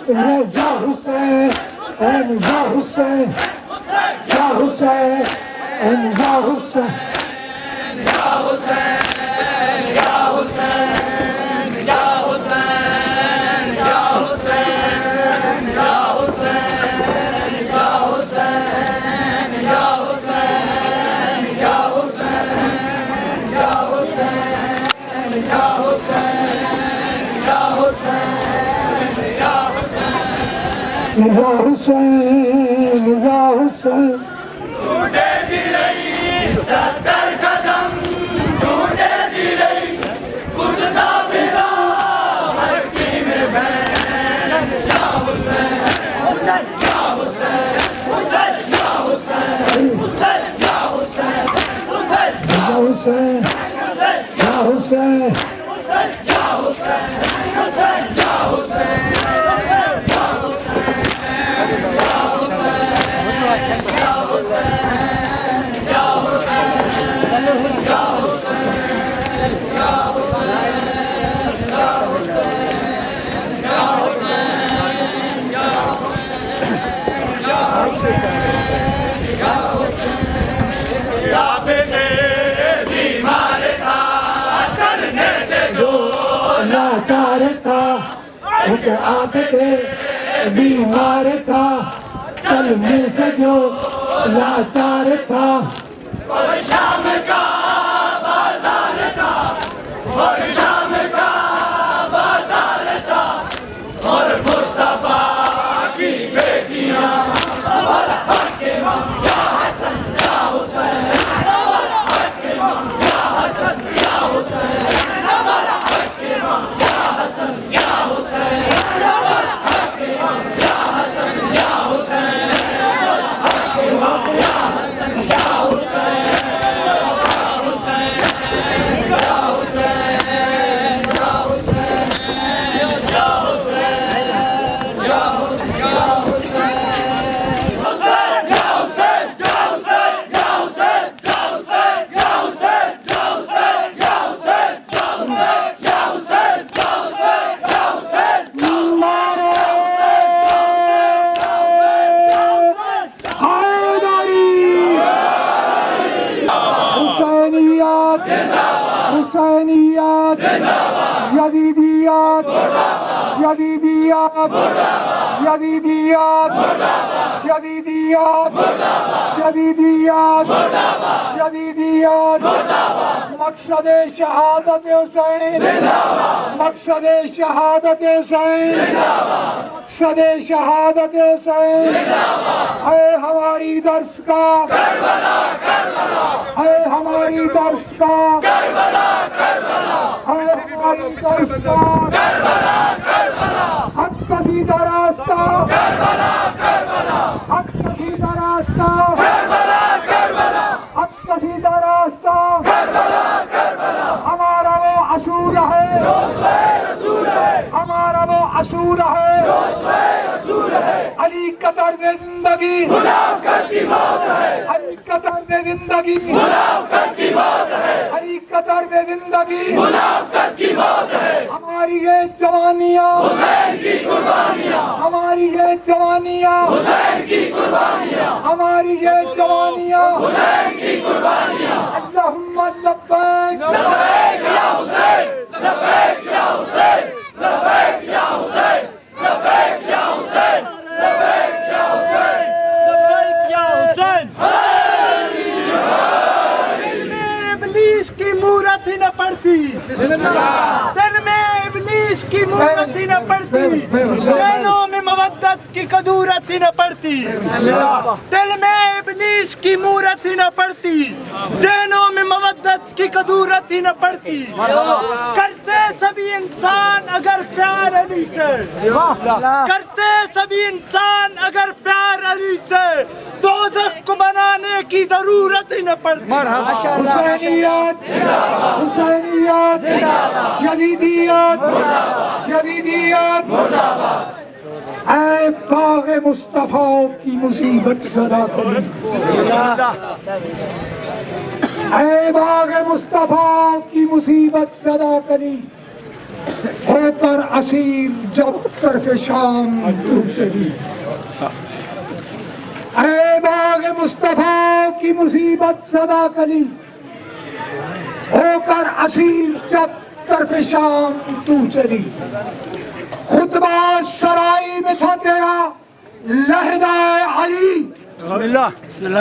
[SPEAKER 2] या हुसैन या हुसैन या हुसैन या हुसैन या हुसैन या हुसैन
[SPEAKER 1] ढूंढेगी रही 70 कदम ढूंढेगी रही गुस्ता मिला हल्की में बहन या हुसैन हुसैन या हुसैन हुसैन या हुसैन हुसैन या हुसैन हुसैन
[SPEAKER 2] या हुसैन या हुसैन
[SPEAKER 1] हुसैन या हुसैन हुसैन या हुसैन
[SPEAKER 2] लाचार था एक आंख के बीमार था चलने से जो लाचार था
[SPEAKER 1] और शाम का बाजार था और शाम का बाजार था और मुस्तफा की बेटियां हमारा हक इमाम या हसन या हुसैन हमारा हक इमाम या हसन या हुसैन हमारा हक इमाम या हसन या हुसैन हमारा हक इमाम या हसन या हुसैन हमारा हक इमाम या हसन या हुसैन
[SPEAKER 2] हुसैनियत यदीदियत यदीदियत यदीदियत यदीदियत यदीदियत यदीदियत मकसद शहादत हुसैन मकसद शहादत हुसैन मकसद शहादत हुसैन है हमारी दर्स का है हमारी दर्स का है हमारी दर्स का हक का सीधा रास्ता हक का सीधा रास्ता हक का सीधा रास्ता हमारा वो असूल है हमारा वो असूल है अली का दर्द जिंदगी अली का दर्द जिंदगी अली का दर्द जिंदगी हमारी ये जवानियाँ हमारी ये जवानियाँ हमारी ये जवानियाँ अल्लाहुम्मा लब्बैक
[SPEAKER 1] या हुसैन लब्बैक या हुसैन लब्बैक या हुसैन लब्बैक या हुसैन लब्बैक या हुसैन लब्बैक या हुसैन दिल में इब्लीस की मूरत ही न पड़ती दिल में इब्लीस की मूरत ही न पड़ती ज़हनों में मवद्दत की कदूरत ही न पड़ती दिल में इब्लीस की मूरत ही न पड़ती ज़हनों में मवद्दत की कदूरत ही न पड़ती करते सभी इंसान अगर प्यार अली से करते सभी इंसान अगर प्यार अली से दोज़ख को बनाने की जरूरत ही न पड़ती
[SPEAKER 2] हुसैनियत हुसैनियत यदीदियत यदीदियत ऐ बाग़ मुस्तफ़ा की मुसीबत सदा करी ऐ बाग़ मुस्तफ़ा की मुसीबत सदा करी होकर असीर जब तरफ शाम तू चली। ऐ बाग मुस्तफा की मुसीबत सदा कली, होकर असीर जब तरफ शाम तू चली। खुतबा सराई में था तेरा लहदाए अली,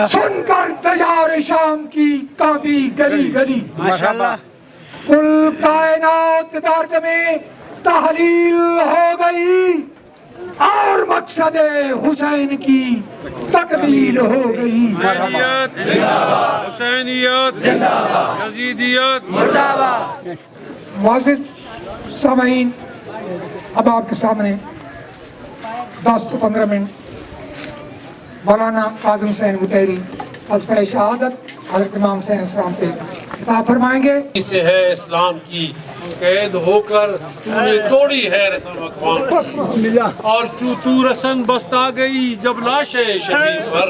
[SPEAKER 2] सुनकर तैयार शाम की कांपी गली गली।
[SPEAKER 4] माशाल्लाह।
[SPEAKER 2] कुल कायनात दर्द में तहलील हो गई और मकसद हुसैन की तकमील हो गई।
[SPEAKER 5] हुसैनियत यजीदियत
[SPEAKER 2] मुअज़्ज़िज़ सामीन, अब आपके सामने 10 से 15 मिनट मौलाना काज़िम हुसैन बुतैरी फ़ज़्ल शहादत हज़रत इमाम हुसैन अलैहिस्सलाम पे खिताब फरमाएंगे।
[SPEAKER 3] इससे है इस्लाम की कैद होकर तूने तोड़ी है रस्म अक़वाम, और तू रसन बस्ता गई जब लाशे शबीर पर,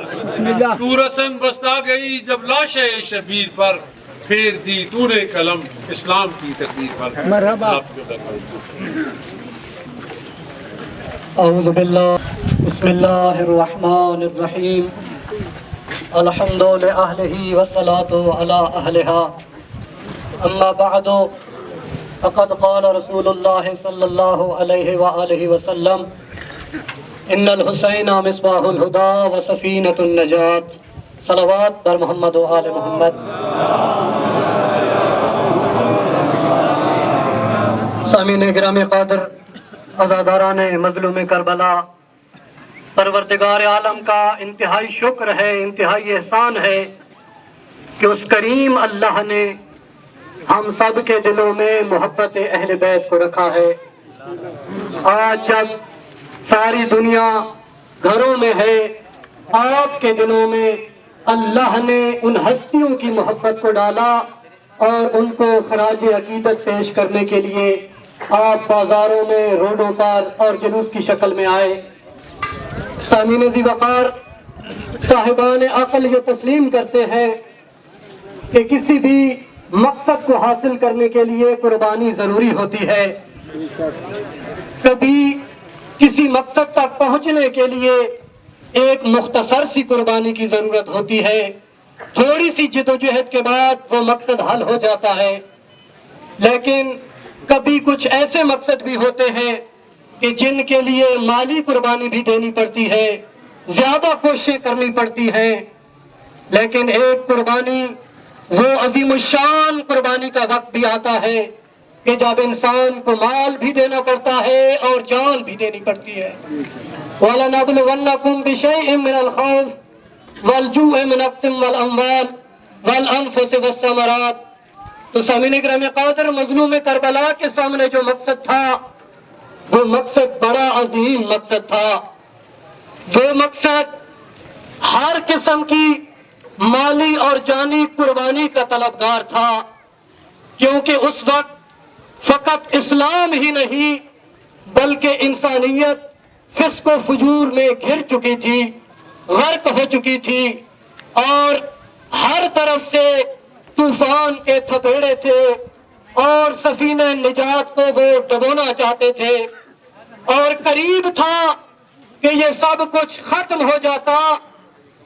[SPEAKER 3] तू रसन बस्ता गई जब लाशे शबीर पर, फेर दी तूने कलम इस्लाम की तकदीर पर। मरहबा।
[SPEAKER 4] औज़ु बिल्लाह बिस्मिल्लाहिर रहमानिर रहीम अल्हम्दु लिल्लाहि वस्सलातु अला अहलिहा अम्मा बअदु फ़क़द क़ाल रसूलुल्लाह सल्लल्लाहु अलैहि व आलिहि वसल्लम इन्नल हुसैन मिस्बाहुल हुदा व सफ़ीनतुन नजात। सलवात बर मोहम्मद व आले मोहम्मद। सामीन गिरामी क़ादर, अज़ादारान मज़लूम करबला, परवरदिगार आलम का इंतहाई शुक्र है, इंतहाई एहसान है कि उस करीम अल्लाह ने हम सब के दिलों में मोहब्बत अहले बैत को रखा है। आज जब सारी दुनिया घरों में है, आपके दिलों में अल्लाह ने उन हस्तियों की मोहब्बत को डाला और उनको खराज अकीदत पेश करने के लिए आप बाजारों में, रोडों पर और जुलूस की शक्ल में आए। सामीन ज़ी वक़ार, साहिबान अक़ल ये तस्लीम करते हैं कि किसी भी मकसद को हासिल करने के लिए कुर्बानी जरूरी होती है। कभी किसी मकसद तक पहुंचने के लिए एक मुख्तसर सी कुर्बानी की जरूरत होती है, थोड़ी सी जिद्दोजहद के बाद वो मकसद हल हो जाता है। लेकिन कभी कुछ ऐसे मकसद भी होते हैं कि जिनके लिए माली कुर्बानी भी देनी पड़ती है, ज्यादा कोशिशें करनी पड़ती हैं। लेकिन एक कुर्बानी, वो अजीमुशान कुर्बानी का वक्त भी आता है कि जब इंसान को माल भी देना पड़ता है और जान भी देनी पड़ती है। वलनबलुवन्नकुम बिशैइन मिनल खौफ वल जू'i मिन नफ्सिन वल अमवाल वल अनफुसि वस्समरात। तो सामीन गिरामी क़ादर, मज़लूम करबला के सामने जो मकसद था, वो मकसद बड़ा अजीम मकसद था। वो मकसद हर किस्म की माली और जानी कुर्बानी का तलबगार था, क्योंकि उस वक्त फकत इस्लाम ही नहीं बल्कि इंसानियत फिस्क व फुजूर में घिर चुकी थी, गर्क हो चुकी थी और हर तरफ से तूफान के थपेड़े थे और सफीने निजात को वो डुबोना चाहते थे। और करीब था कि ये सब कुछ खत्म हो जाता,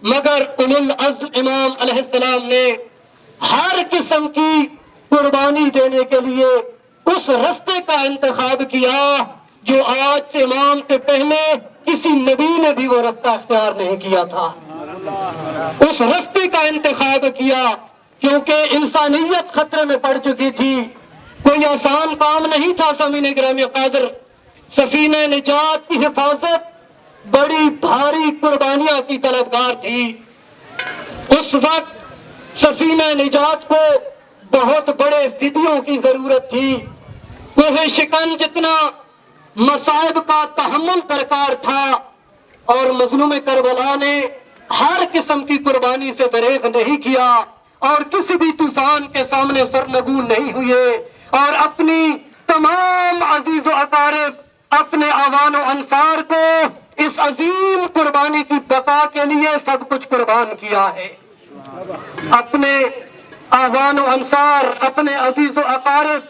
[SPEAKER 4] मगर उलुल अज़्म इमाम अलैहिस्सलाम ने हर किस्म की कुर्बानी देने के लिए उस रास्ते का इंतखाब किया जो आज से इमाम से पहले किसी नबी ने भी वो रास्ता इख्तियार नहीं किया था। उस रास्ते का इंतखाब किया क्योंकि इंसानियत खतरे में पड़ चुकी थी। कोई आसान काम नहीं था। सामीन गिरामी क़ादर, सफीने निजात की हिफाजत बड़ी भारी कुर्बानियां की तलबगार थी। उस वक्त सफीने निजात को बहुत बड़े फिदियों की जरूरत थी। कोहे शिकन जितना मसाइब का तहम्मुल दरकार था और मज़लूम करबला ने हर किस्म की कुर्बानी से दरेग नहीं किया और किसी भी तूफान के सामने सरनगू नहीं हुए और अपनी तमाम अजीज व अकारिब, अपने आवान व अंसार को इस अजीम कुर्बानी की बका के लिए सब कुछ कुर्बान किया है। अपने आवान व अंसार, अपने अजीज व अकारिब,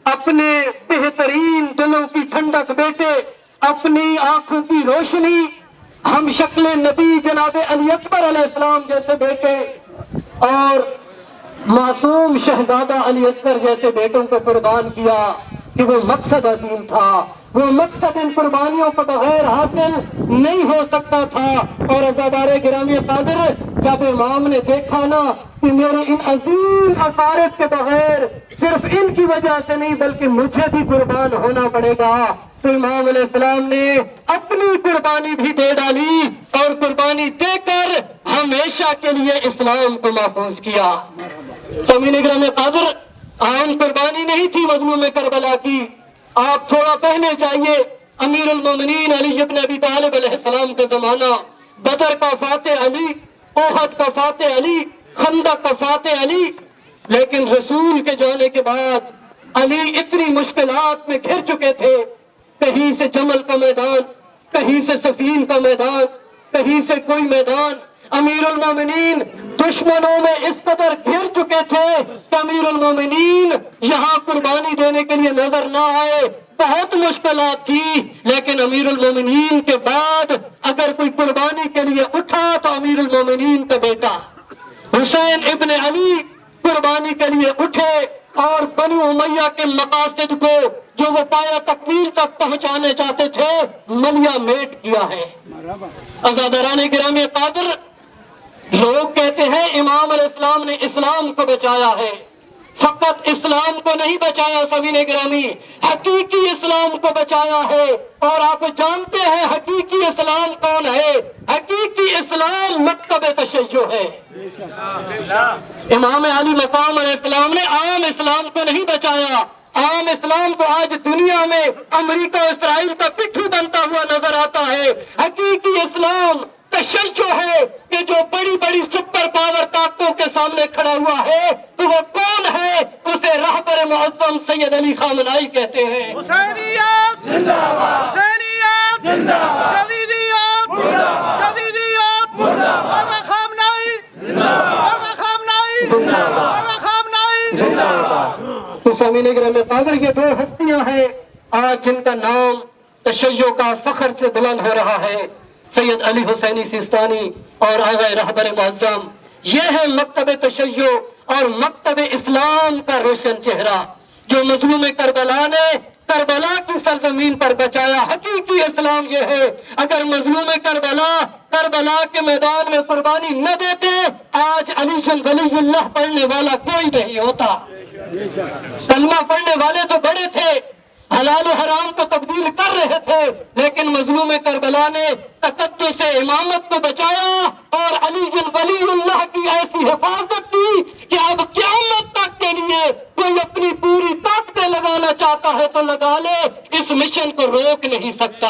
[SPEAKER 4] अपने बेहतरीन दिलों की ठंडक बेटे, अपनी आंखों की रोशनी, हम शक्ल नबी जनाब अली अकबर अलैहिस्सलाम जैसे बेटे और मासूम शहजादा अली असगर जैसे बेटों को कुर्बान किया कि वो मकसद अजीम था। वो मकसद इन कुर्बानियों के बगैर हासिल नहीं हो सकता था। और अज़ादारे गिरामी कादिर, जब इमाम ने देखा ना कि मेरे इन अजीम अकारिब के बगैर सिर्फ इनकी वजह से नहीं बल्कि मुझे भी कुर्बान होना पड़ेगा, तो इमाम अलैहिस्सलाम ने अपनी कुर्बानी भी दे डाली और कुर्बानी देकर हमेशा के लिए इस्लाम को महफूज किया। ज़मीन गिरामी कादिर, आम कुर्बानी नहीं थी मजलूम करबला की। आप थोड़ा पहले जाइए, अमीरुल मोमिनीन अली इब्न अबी तालिब अलैहिस्सलाम का जमाना, बदर का फाते अली, ओहद का फाते अली, खंदक का फाते अली। लेकिन रसूल के जाने के बाद अली इतनी मुश्किलात में घिर चुके थे, कहीं से जमल का मैदान, कहीं से सफीन का मैदान, कहीं से कोई मैदान। अमीरुल मोमिनीन दुश्मनों में इस कदर घिर चुके थे कि अमीरुल मोमिनीन यहाँ कुर्बानी देने के लिए नजर ना आए। बहुत मुश्किलात थी, लेकिन अमीरुल मोमिनीन के बाद अगर कोई कुर्बानी के लिए उठा तो अमीरुल मोमिनीन का बेटा हुसैन इब्न अली कुर्बानी के लिए उठे और बनी उमैया के मकासद को जो वो पाया तकमील तक पहुंचाने चाहते थे, मलिया मेट किया है। अज़ादाराने गिरामी कादिर, लोग कहते हैं इमाम अलैहिस्सलाम ने इस्लाम को बचाया है। फकत इस्लाम को नहीं बचाया सवीने गिरामी, हकीकी इस्लाम को बचाया है। और आप जानते हैं हकीकी इस्लाम कौन है? हकीकी इस्लाम मकतब तशय्युअ है। इमाम अली मकाम अलैहिस्सलाम ने आम इस्लाम को नहीं बचाया। आम इस्लाम को आज दुनिया में अमेरिका इस्राइल का पिट्ठू बनता हुआ नजर आता है। हकीकी इस्लाम तशय्युअ है कि जो बड़ी बड़ी सुपर पावर ताकतों के सामने खड़ा हुआ है, तो वो कौन है? उसे रहबर मुअज़्ज़म सैयद अली खामनाई कहते हैं।
[SPEAKER 1] हुसैनियत जिंदाबाद, हुसैनियत जिंदाबाद, यज़ीदियत मुर्दाबाद, यज़ीदियत मुर्दाबाद, और खामनाई जिंदाबाद, और खामनाई जिंदाबाद, और खामनाई जिंदाबाद।
[SPEAKER 4] तो ज़मीन गिरामी कादिर, ये दो हस्तियां हैं आज जिनका नाम तशय्युअ का फख्र से बुलंद हो रहा है, सैयद अली हुसैनी सिस्तानी और आगा रहबर मुअज़्ज़म। यह है मकतब तशय्युअ और मकतब इस्लाम का रोशन चेहरा जो मज़लूम करबला ने करबला की सरजमीन पर बचाया। हकीकी इस्लाम यह है, अगर मज़लूम करबला के मैदान में कुर्बानी न देते, आज अली वलीउल्लाह पढ़ने वाला कोई नहीं होता। कलमा पढ़ने वाले तो बड़े थे, हलाल हराम को तब्दील कर रहे थे, लेकिन मजलूम करबला ने तकद्दुस से इमामत को बचाया और अली वलीउल्लाह की ऐसी हिफाजत की कि अब क़यामत तक के लिए कोई अपनी पूरी ताकतें लगाना चाहता है तो लगा ले, इस मिशन को रोक नहीं सकता।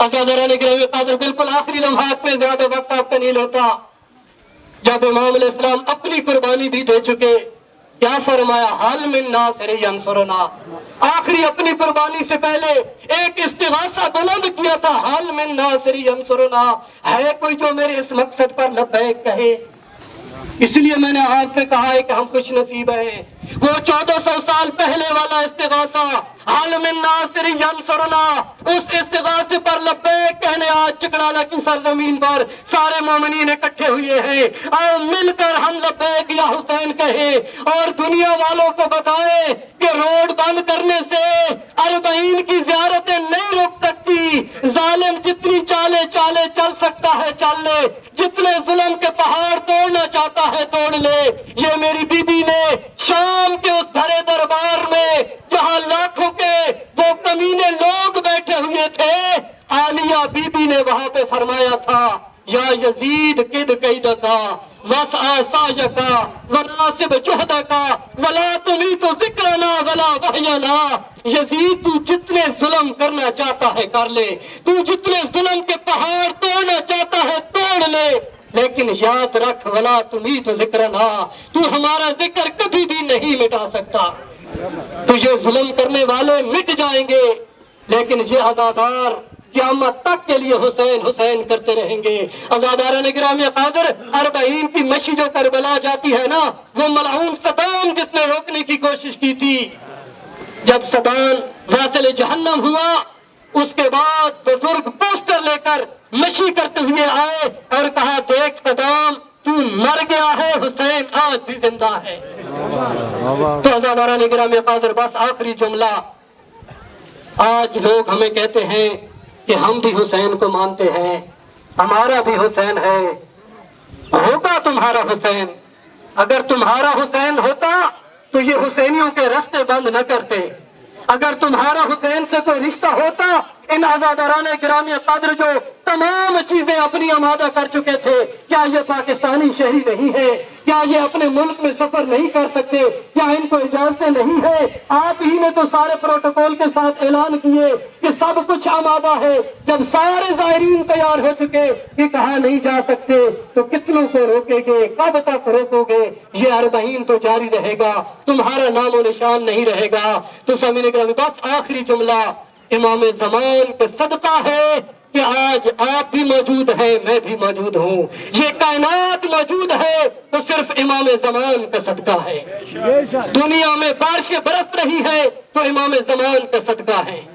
[SPEAKER 4] अज़ादाराने गिरामी कादिर, बिल्कुल आखिरी लम्हात में, ज्यादा वक्त आपका नहीं लेता, जब इमाम अलैहिस्सलाम अपनी कुर्बानी भी दे चुके, क्या फरमाया? हाल मिन नासिर यंसुरना। आखिरी अपनी कुर्बानी से पहले एक इस्तिगासा बुलंद किया था, हाल मिन नासिर यंसुरना, है कोई जो मेरे इस मकसद पर लब्बैक कहे? इसलिए मैंने आज पे कहा है कि हम खुश नसीब हैं। वो 1400 साल पहले वाला इस्तिगासा, हाल मिन नासिर यंसुरना, उस इस्तिगासे पर लब्बैक कहने आज चिकड़ाला की सरजमीन पर सारे मोमिनीन इकट्ठे हुए हैं। और मिलकर हम लब्बैक या हुसैन कहे और दुनिया वालों को बताए कि रोड बंद करने से अरबईन की ज़ियारतें नहीं रुक सकती। जालिम जितनी चाले चल सकता है चल ले, जितने जुल्म के पहाड़ तोड़ना चाहता है तोड़ ले। ये मेरी बीबी ने शाम के उस भरे दरबार में जहां लाखों के वो कमीने लोग बैठे हुए थे, आलिया बीबी ने वहां पे फरमाया था, या यजीद किद कैदका वस आसायका वनासिब जुहदका वला तुमी तो जिक्रना वला वहयना। यजीद, तू जितने जुल्म करना चाहता है कर ले, तू जितने जुल्म के पहाड़ तोड़ना चाहता है तोड़ ले, लेकिन याद रख वला तुमी तो जिक्रना, तू हमारा जिक्र कभी भी नहीं मिटा सकता। तुझे जुल्म करने वाले मिट जाएंगे, लेकिन ये आज़ादार क़यामत तक के लिए हुसैन हुसैन करते रहेंगे। अज़ादाराने गिरामी कादिर, अरबईन की मशी जो करबला जाती है ना, वो मलऊन सद्दाम जिसने रोकने की कोशिश की थी, जब सदान वासिल जहन्नम हुआ, उसके बाद बुजुर्ग पोस्टर लेकर मशी करते हुए आए और कहा, देख सदाम, तू मर गया है, हुसैन आज भी जिंदा है। तो अज़ादारान गिरामी क़ादिर, बस आखिरी जुमला, आज लोग हमें कहते हैं कि हम भी हुसैन को मानते हैं, हमारा भी हुसैन है। होगा तुम्हारा हुसैन, अगर तुम्हारा हुसैन होता तो ये हुसैनियों के रास्ते बंद न करते। अगर तुम्हारा हुसैन से कोई रिश्ता होता, इन आज़ादाराने गिरामी क़ादिर जो तमाम चीजें अपनी आमादा कर चुके थे, क्या ये पाकिस्तानी शहरी नहीं है? क्या ये अपने मुल्क में सफर नहीं कर सकते? क्या इनको इजाजतें नहीं है? आप ही ने तो सारे प्रोटोकॉल के साथ ऐलान किए कि सब कुछ आमादा है। जब सारे ज़ायरीन तैयार हो चुके कि कहा नहीं जा सकते, तो कितनों को रोकेंगे? कब तक रोकोगे? ये अरबईन तो जारी रहेगा, तुम्हारा नामो निशान नहीं रहेगा। तो सामीन गिरामी, बस आखिरी जुमला, इमाम ज़मान का सदका है कि आज आप भी मौजूद हैं, मैं भी मौजूद हूँ। ये कायनात मौजूद है तो सिर्फ इमाम ज़मान का सदका है। दुनिया में बारिशें बरस रही है तो इमाम ज़मान का सदका है।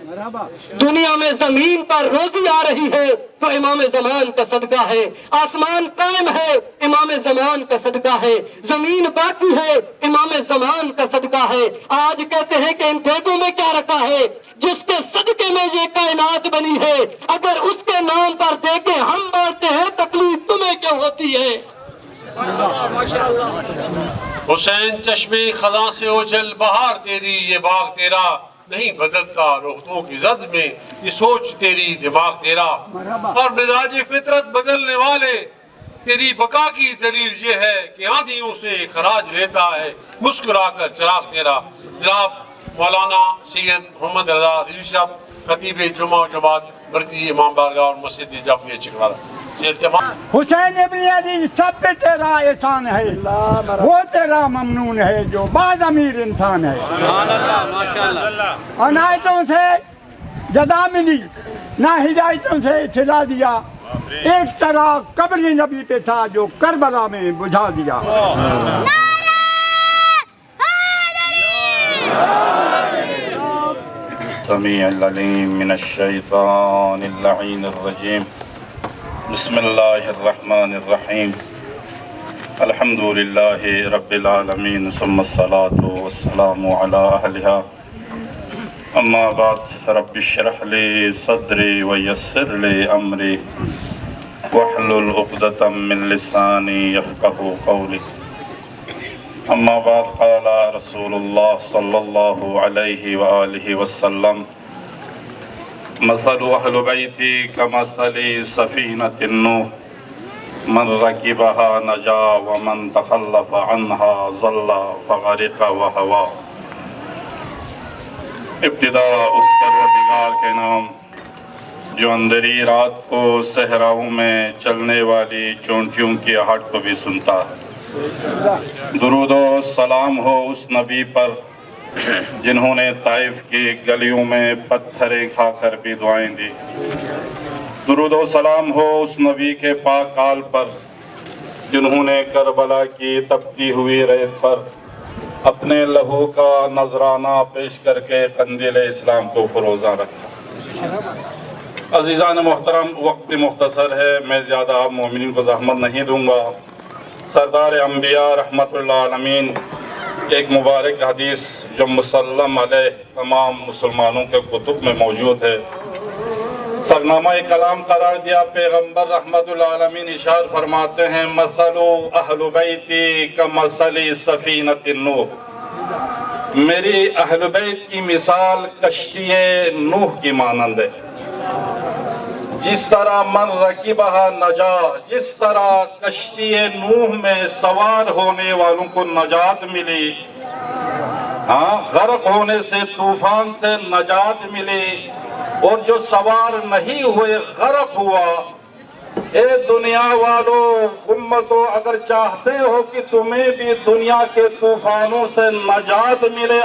[SPEAKER 4] दुनिया में जमीन पर रोजी आ रही है तो इमाम ज़मान का सदका है। आसमान कायम है, इमाम ज़मान का सदका है। जमीन बाकी है, इमाम ज़मान का सदका है। आज कहते हैं कि इन देगों में क्या रखा है, जिसके सदके में ये कायनात बनी है, अगर उसके नाम पर देके हम बांटते हैं, तकलीफ तुम्हें क्यों होती है?
[SPEAKER 3] हुसैन चश्मे खजा से ओझल बहार तेरी, ये बाग तेरा नहीं बदलता रोहतों की जद में, ये सोच तेरी दिमाग तेरा। और मिजाज फितरत बदलने वाले, तेरी बका की दलील ये है कि आंधियों से खराज लेता है मुस्कुराकर चिराग तेरा। जनाब मौलाना सैयद मोहम्मद रजा रिजवी साहब, खतीब जुमा जमात बरती इमाम बारगाह और मस्जिद जाफिया चिकवाला।
[SPEAKER 6] हुसैन इब्न अली सब पे तेरा एहसान है, वो तेरा ममनून है जो बाद अमीर इंसान है। अनायतों से जदा मिली, ना हिदायतों से छिला दिया। एक तरह कब्र नबी पे था जो करबला में बुझा दिया।
[SPEAKER 7] समीउल अलीम मिनश शैतानिर लईनिर रजीम। बिस्मिल्लाहिर्रहमानिर्रहीम। अल्हम्दुलिल्लाहि रब्बिल आलमीन, सुम्मस्सलातु वस्सलामु अला अहलिहा। अम्मा बाद रब्बिश्रह ली सदरी व यस्सिर ली अमरी वहलुल उक़दतम मिन लिसानी यफ़क़हू क़ौली। अम्मा बाद क़ाला रसूलुल्लाह सल्लल्लाहु अलैहि व आलिहि वसल्लम, मसलु अहलि बैती कमसली सफ़ीनतिन नूह मन रकिबहा नजा व मन तखल्लफ़ अन्हा ज़ल्ला फ़ग़रिक़ व हवा। इब्तिदा उस परवरदिगार के नाम जो अंधेरी रात को सहराओं में चलने वाली चोंटियों की आहट को भी सुनता है। दुरूद और सलाम हो उस नबी पर जिन्होंने ताइफ की गलियों में पत्थरें खाकर भी दुआएं दी। दुरूद और सलाम हो उस नबी के पाक काल पर जिन्होंने करबला की तपती हुई रेत पर अपने लहू का नजराना पेश करके कंदील इस्लाम को फरोज़ा रखा। अज़ीज़ान मोहतरम, वक्त मुख्तसर है, मैं ज़्यादा आप मोमिनीन को ज़हमत नहीं दूंगा। सरदार अंबिया रहमतुल्लाह अलमीन एक मुबारक हदीस जो मुसल्लम अलैह तमाम मुसलमानों के कुतुब में मौजूद है, सरनामा कलाम करार दिया। पैगम्बर रहमतुल्लाह अलमीन इशार फरमाते हैं, मसलु अहलु बैती कमसली सफ़ीनतिन नूह, मेरी अहल बैत की मिसाल कश्ती नूह की मानंद है। जिस तरह मन रकीबहा नजा, जिस तरह कश्ती नूह में सवार होने वालों को नजात मिली, हाँ, गर्क होने से, तूफान से नजात मिली, और जो सवार नहीं हुए गर्क हुआ। ए दुनिया वालों, उम्मतों, अगर चाहते हो कि तुम्हें भी दुनिया के तूफानों से नजात मिले,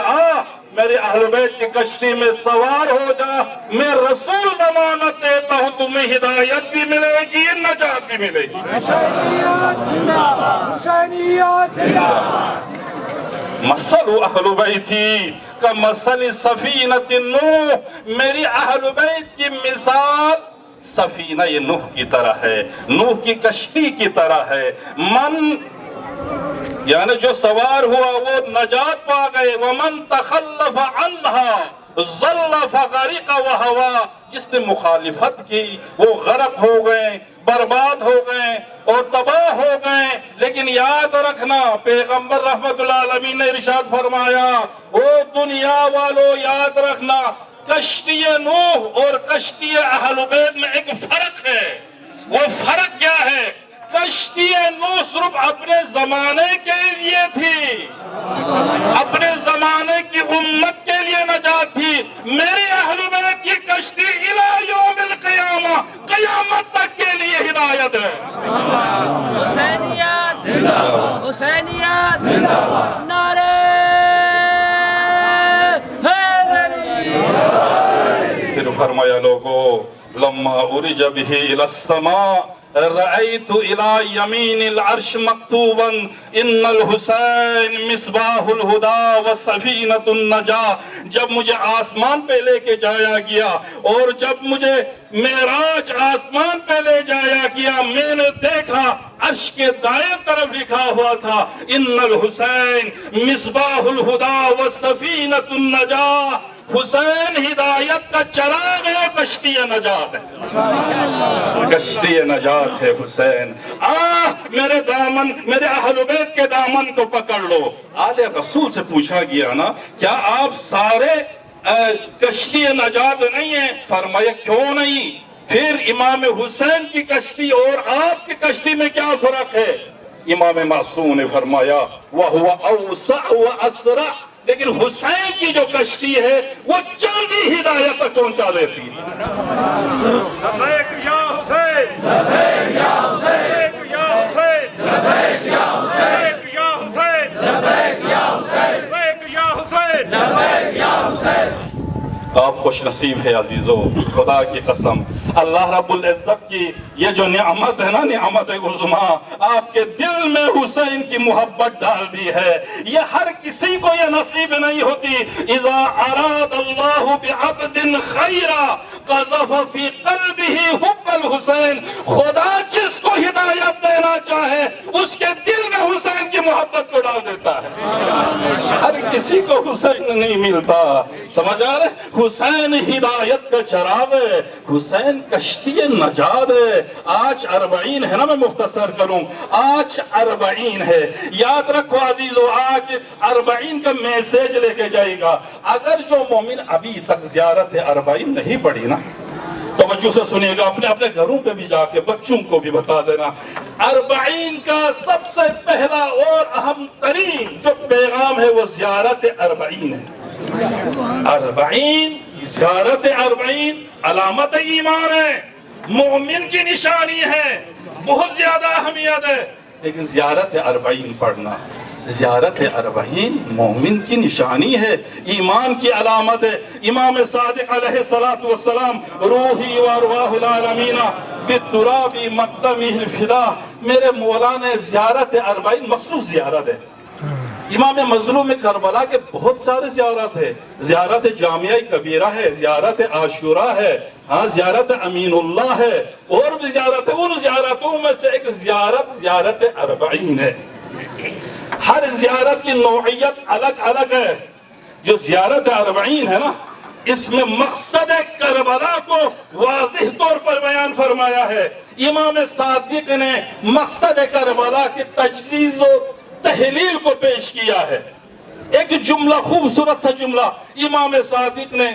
[SPEAKER 7] मेरे अहल बैत की कश्ती में सवार हो जा। मैं रसूल जमानत देता हूँ, तुम्हें हिदायत भी मिलेगी, नजात भी मिलेगी। मसलु अहल बैती का मसल सफीनत नूह, मेरी अहल बैत की मिसाल सफीना ये नूह की तरह है, नूह की कश्ती की तरह है। मन यानी जो सवार हुआ वो नजात पा गए। वमन तखल्लफ अन्हा ज़ल्ल फग़रिक़ वहवा, जिसने मुखालिफत की वो गरक हो गए, बर्बाद हो गए और तबाह हो गए। लेकिन याद रखना, पैगंबर रहमतुल्लाह अलैहि ने इरशाद फरमाया, ओ दुनिया वालों याद रखना, कश्ती नूह और कश्ती अहल बैत में एक फर्क है। वो फर्क क्या है? कश्ती नूह सिर्फ अपने जमाने के लिए थी, अपने जमाने की उम्मत के लिए नजात थी। मेरी अहल बैत की कश्ती इला यौमिल क़ियामा, क़यामत तक के लिए हिदायत है।
[SPEAKER 1] हुसैनियत जिंदाबाद, हुसैनियत जिंदाबाद, नारे हैदरी।
[SPEAKER 7] फिर फरमाया लोगों, लम्मा उरिज बिही इलस्समा रअयतु इला यमीनिल अर्श मक्तूबन इन्नल हुसैन मिसबाहुल हुदा व सफीनतुन नजा। जब मुझे आसमान पे लेके जाया गया और जब मुझे मेराज आसमान पे ले जाया गया, मैंने देखा अर्श के दाएं तरफ लिखा हुआ था, इन्नल हुसैन मिसबाहुल हुदा व सफीनतुन नजा। हुसैन हिदायत का चराग है, कश्ती नजात है, कश्ती नजात है हुसैन। मेरे दामन, मेरे अहल बैत के दामन को पकड़ लो। आले रसूल से पूछा गया ना, क्या आप सारे कश्ती नजात नहीं है? फरमाया क्यों नहीं? फिर इमाम हुसैन की कश्ती और आपकी कश्ती में क्या फर्क है? इमाम मासूम ने फरमाया, वह हुआ औसा व असरा, लेकिन हुसैन की जो कश्ती है वो जल्दी हिदायत तक पहुंचा देती है।
[SPEAKER 5] लबैक या हुसैन, लबैक या हुसैन, लबैक या हुसैन, लबैक या हुसैन, लबैक या हुसैन, लबैक या हुसैन, लबैक या हुसैन, लबैक या हुसैन।
[SPEAKER 7] आप खुश नसीब है अजीजों, खुदा की कसम, अल्लाह रब्बुल इज्जत की ये जो नियामत है ना, नियामत उज़्मा, आपके दिल में हुसैन की मोहब्बत डाल दी है। ये हर किसी को ये नसीब नहीं होती। इज़ा अराद अल्लाहु बिअब्दिन खैरा क़ज़फ़ फी क़ल्बिही हुब्बल हुसैन। खुदा जिसको हिदायत देना चाहे उसके दिल में हुसैन की मोहब्बत को डाल देता है। हर किसी को हुसैन नहीं मिलता, समझ आ रहे? हुसैन हिदायत का चराग है, हुसैन कश्ती नजात है। आज 40 है ना, मैं मुख्तसर करूं, आज 40 है। याद रखो अजीजों, आज 40 का मैसेज लेके जाएगा। अगर जो मोमिन अभी तक ज़ियारत 40 नहीं पढ़ी ना, तवज्जो से सुनिएगा, अपने अपने घरों पे भी जाके बच्चों को भी बता देना। 40 का सबसे पहला और अहम तरीन जो पैगाम है वो ज़ियारत 40 है। 40 ज़ियारत 40 अलामत ईमान है, मोमिन की निशानी है, बहुत ज्यादा अहमियत है। लेकिन ज़ियारत 40 पढ़ना, ज़ियारत 40 मोमिन की निशानी है, ईमान की अलामत है। इमाम सादिक अलैहिस्सलातु वस्सलाम, रूही व अरवाहुल आलमीना बितुराबी मक़दमिहिल फिदा, मेरे मौला ने ज़ियारत 40 मखसूस ज़ियारत है। इमाम मज़लूम करबला के बहुत सारे ज़ियारत है, ज़ियारत जामिया कबीरा है, ज़ियारत आशूरा है, हाँ ज़ियारत अमीनुल्लाह है, और भी ज़ियारत है। उन ज़ियारतों में से एक ज़ियारत 40 है। हर ज़ियारत की नौइयत अलग अलग है। जो ज़ियारत 40 है ना, इसमें मकसद करबला को वाज़िह तौर पर बयान फरमाया है। इमाम सादिक ने मकसद करबला की तजसीज़ और तहलील को पेश किया है। एक जुमला, खूबसूरत सा जुमला इमाम सादिक ने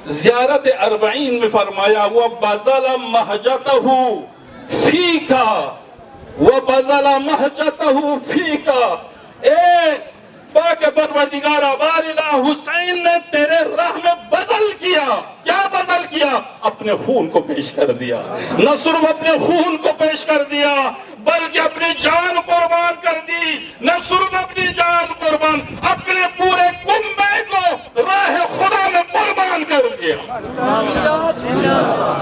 [SPEAKER 7] ज़ियारत 40 में फरमाया, वो बज़ल महजतहु फीका, वो बज़ल महजतहु फीका। ए बाके परवरदिगारा बारिला, हुसैन ने तेरे राह में बज़ल किया। क्या बज़ल किया? अपने खून को पेश कर दिया। न सिर्फ अपने खून को पेश कर दिया, बल्कि अपनी जान कुर्बान कर दी। न सिर्फ अपनी जान कुर्बान, अपने पूरे कुंबे को राह खुदा में कुर्बान कर दिया।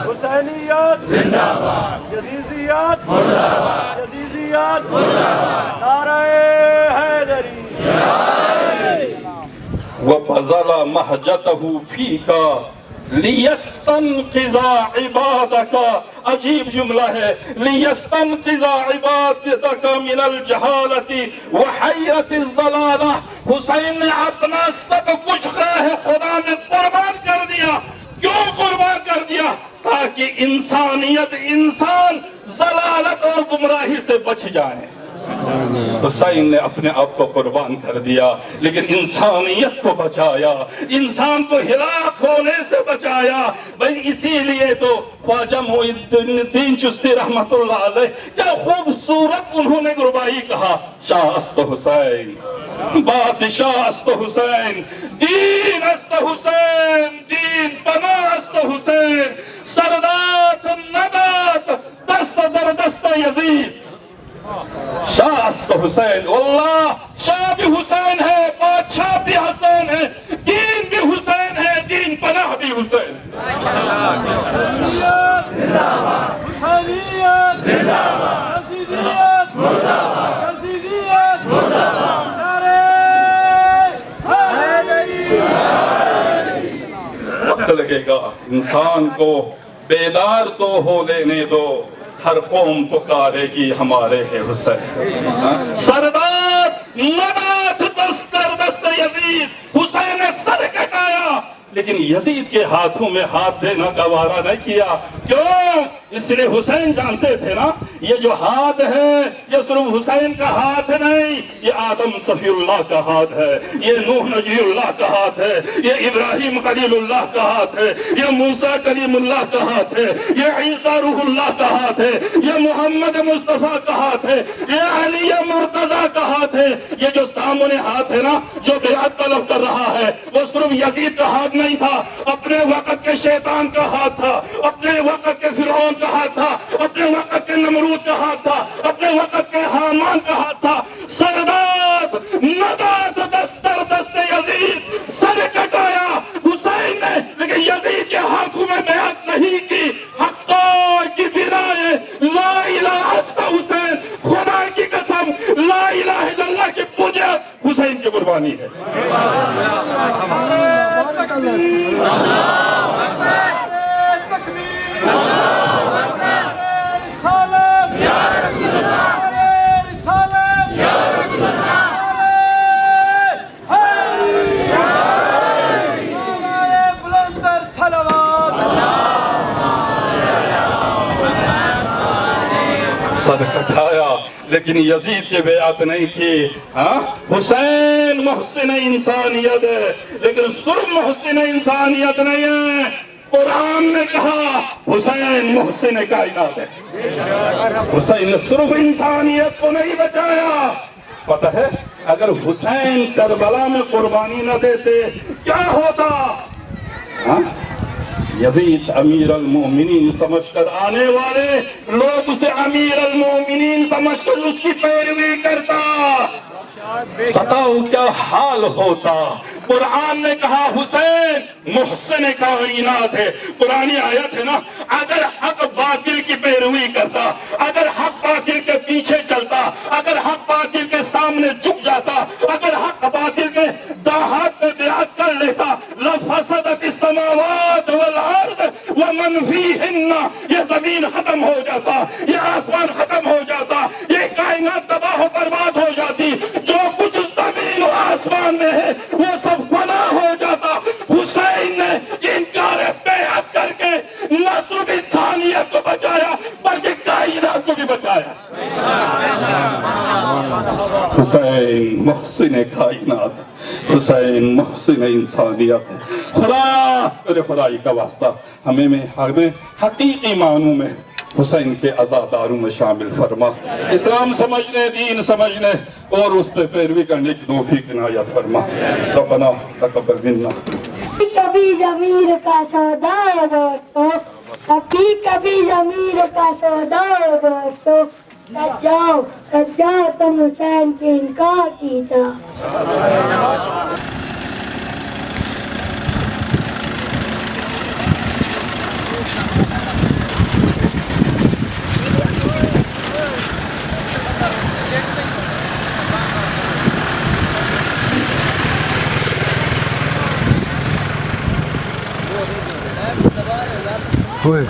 [SPEAKER 6] हुसैनियत जिंदाबाद, यजीदियत मुर्दाबाद, यजीदियत मुर्दाबाद, नारे हैदरी।
[SPEAKER 7] वबज़ला महजतहु फीका लियस्तनक़िज़ा इबादका। अजीब जुमला है, लियस्तनक़िज़ा इबादतका मिनल जहालती व हैरतिज़ ज़लाला। हुसैन ने अपना सब कुछ राह खुदा में कुर्बान कर दिया। क्यों कुर्बान कर दिया? ताकि इंसानियत, इंसान ज़लालत और गुमराही से बच जाए। हुसैन ने अपने आप को कुर्बान कर दिया, लेकिन इंसानियत को बचाया, इंसान को हिलाक होने से बचाया। भाई इसीलिए तो ख्वाजा मोइनुद्दीन चिश्ती रहमतुल्लाह अलैह, क्या खूबसूरत उन्होंने गुरबाई कहा, शाह अस्त हुसैन, बादशाह अस्त हुसैन, दीन अस्त हुसैन, दीन पना अस्त हुसैन, सरदात नदात दस्त दर दस्त यजीद। शाह अस्त हुसैन, अल्लाह शाह भी हुसैन है, बादशाह भी हुसैन है, दीन भी हुसैन है, दीन पनाह भी हुसैन। वक्त लगेगा, इंसान को बेदार तो हो लेने दो, हर कौम पुकारेगी हमारे है हुसैन। सरदार नदात दस्तर दस्त यजीद, हुसैन ने सर कटाया, लेकिन यजीद के हाथों में हाथ देना गवारा नहीं किया। क्यों? इसलिए हुसैन जानते थे ना, ये जो हाथ है ये सिर्फ हुसैन का हाथ नहीं, ये आदम सफीउल्लाह का हाथ है, ये नूह नजीउल्लाह का हाथ है, ये इब्राहिम खलीलुल्लाह का हाथ है, ये मूसा कलीमुल्लाह का हाथ है, ये ईसा रूहुल्लाह का हाथ है, ये मोहम्मद मुस्तफा का हाथ है, ये अली मुर्तजा का हाथ है। ये जो सामने हाथ है ना, जो बेअत तलब कर रहा है, वो सिर्फ यजीद का हाथ नहीं था, अपने वक्त के शैतान का हाथ था, अपने वक्त के फिरौन का हाथ था, अपने वक्त के नमरूद का हाथ था, अपने वक्त के हामान का हाथ था। सरदात नदात दस्तर दस्ते यजीद, सर कटाया हुसैन ने, लेकिन यजीद के हाथों में बेअत नहीं की। हक्का की बिनाए ला इलाहा अस्ता हुसैन, खुदा की कसम ला इलाहा इल्लल्लाह की बुनियाद हुसैन की कुर्बानी है। सर कटाया, लेकिन यजीद की बेअत नहीं की। हुसैन मुहसिन इंसानियत है, लेकिन सिर्फ मुहसिन इंसानियत नहीं है, कुरान ने कहा हुसैन मुहसिन कायनात है। हुसैन ने सिर्फ इंसानियत को नहीं बचाया। पता है, अगर हुसैन करबला में कुर्बानी न देते क्या होता? यजीद अमीर अल मोमिनीन समझकर आने वाले लोग उसे अमीर अल मोमिनीन समझकर उसकी पैरवी करता। बताओ क्या हाल होता। कुरान ने कहा हुसैन मुहसिन कायनात है। कुरानी आयत है ना, अगर हक बातिल की पैरवी करता, अगर हक बातिल के पीछे चलता, अगर हक बातिल के सामने झुक जाता, अगर हक बातिल के दाहात पे बेअत कर लेता, लफसदतिस समावात वल अर्ज़ व मन फीहिन्ना, ये जमीन खत्म हो जाता, ये आसमान खत्म हो जाता, ये कायनात तबाह बर्बाद हो जाती, जो कुछ जमीन और आसमान में है वो सब फना हो जाता। हुसैन ने इनकार बेअत करके न सिर्फ इंसानियत को बचाया बल्कि कायनात को भी बचाया। हुसैन मुहसिन कायनात, हुसैन मुहसिन इंसानियत। खुदाया तेरे खुदाई का वास्ता हमें हकीकी मानों में हुसैन के अज़ादारों में शामिल फरमा। इस्लाम समझने, दीन समझने और उस पर पैरवी करने की तौफीक इनायत फरमा। रब्बना तक़ब्बल मिन्ना।
[SPEAKER 8] कभी ज़मीर का सौदा दोस्तों, कभी ज़मीर का सौदा दोस्तों, सच जाओ तुम हुसैन के इनकार की तरह।
[SPEAKER 9] मैं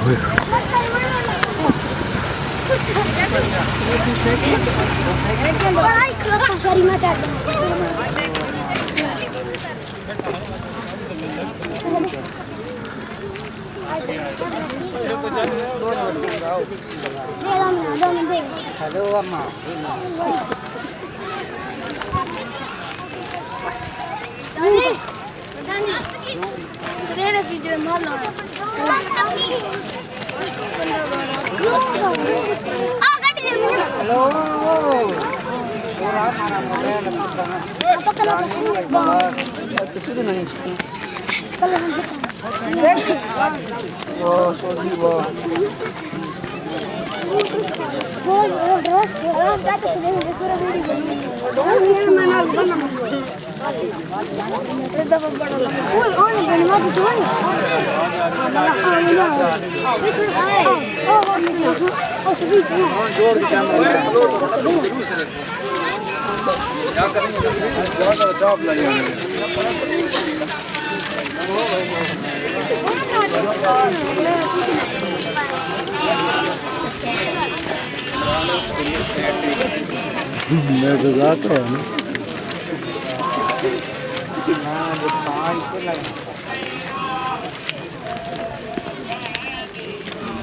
[SPEAKER 9] तो जाता हूँ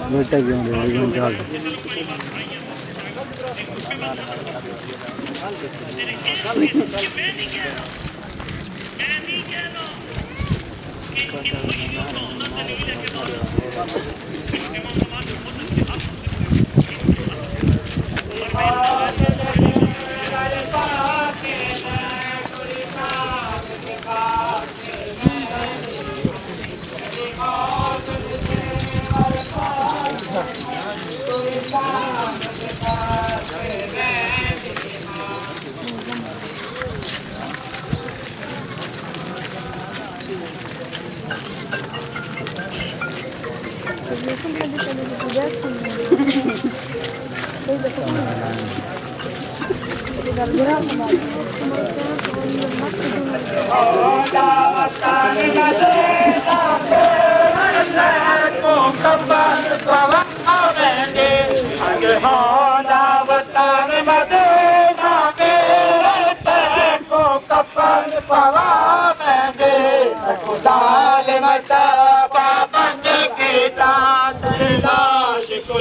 [SPEAKER 9] बेटा क्यों चल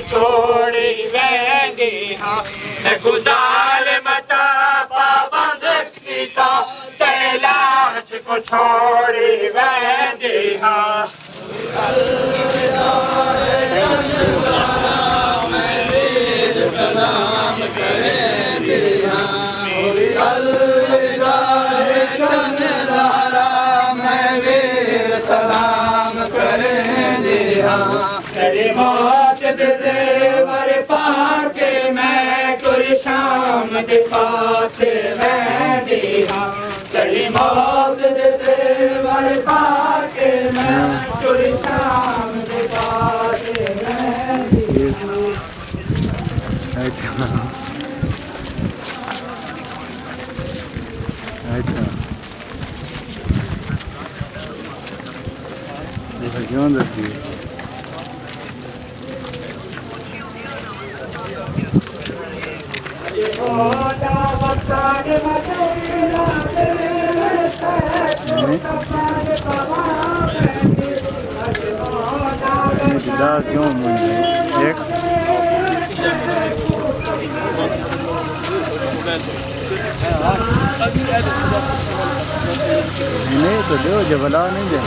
[SPEAKER 1] छोड़ी वेंदी हाँ गुजार मचा पाबंद कीता कैलाश को छोड़ी वेंदी हाँ सलाम करेंदी हाँ मैं वीर सलाम करेंदी हाँ तेरी मौत दे मरे पाके मैं कोई शाम दे पास वैंदी हाँ तेरी मौत दे मरे पाके मैं कोई शाम दे पास वैंदी
[SPEAKER 9] क्यों देती है क्यों एक नहीं तो दो जबला नहीं दे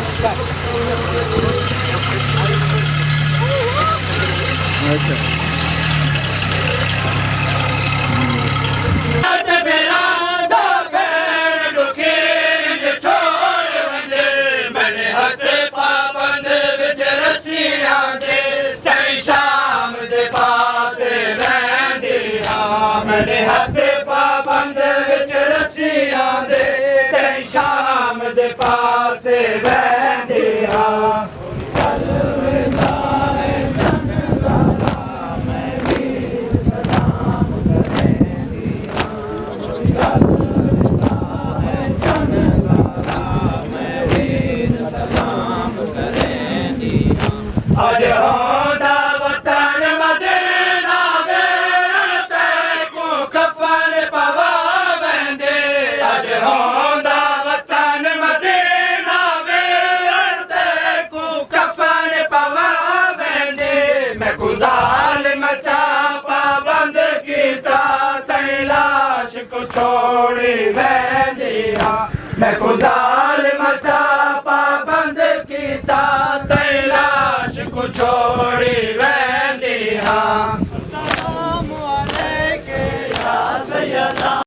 [SPEAKER 9] अच्छा
[SPEAKER 1] मेरे हाथ पाबंद विच रस्सियां दे कई शाम दे पास वैंदी हाँ को छोड़ी वेंदिया मैं को जालिम चा पाबंद कीता तई लाश को छोड़ी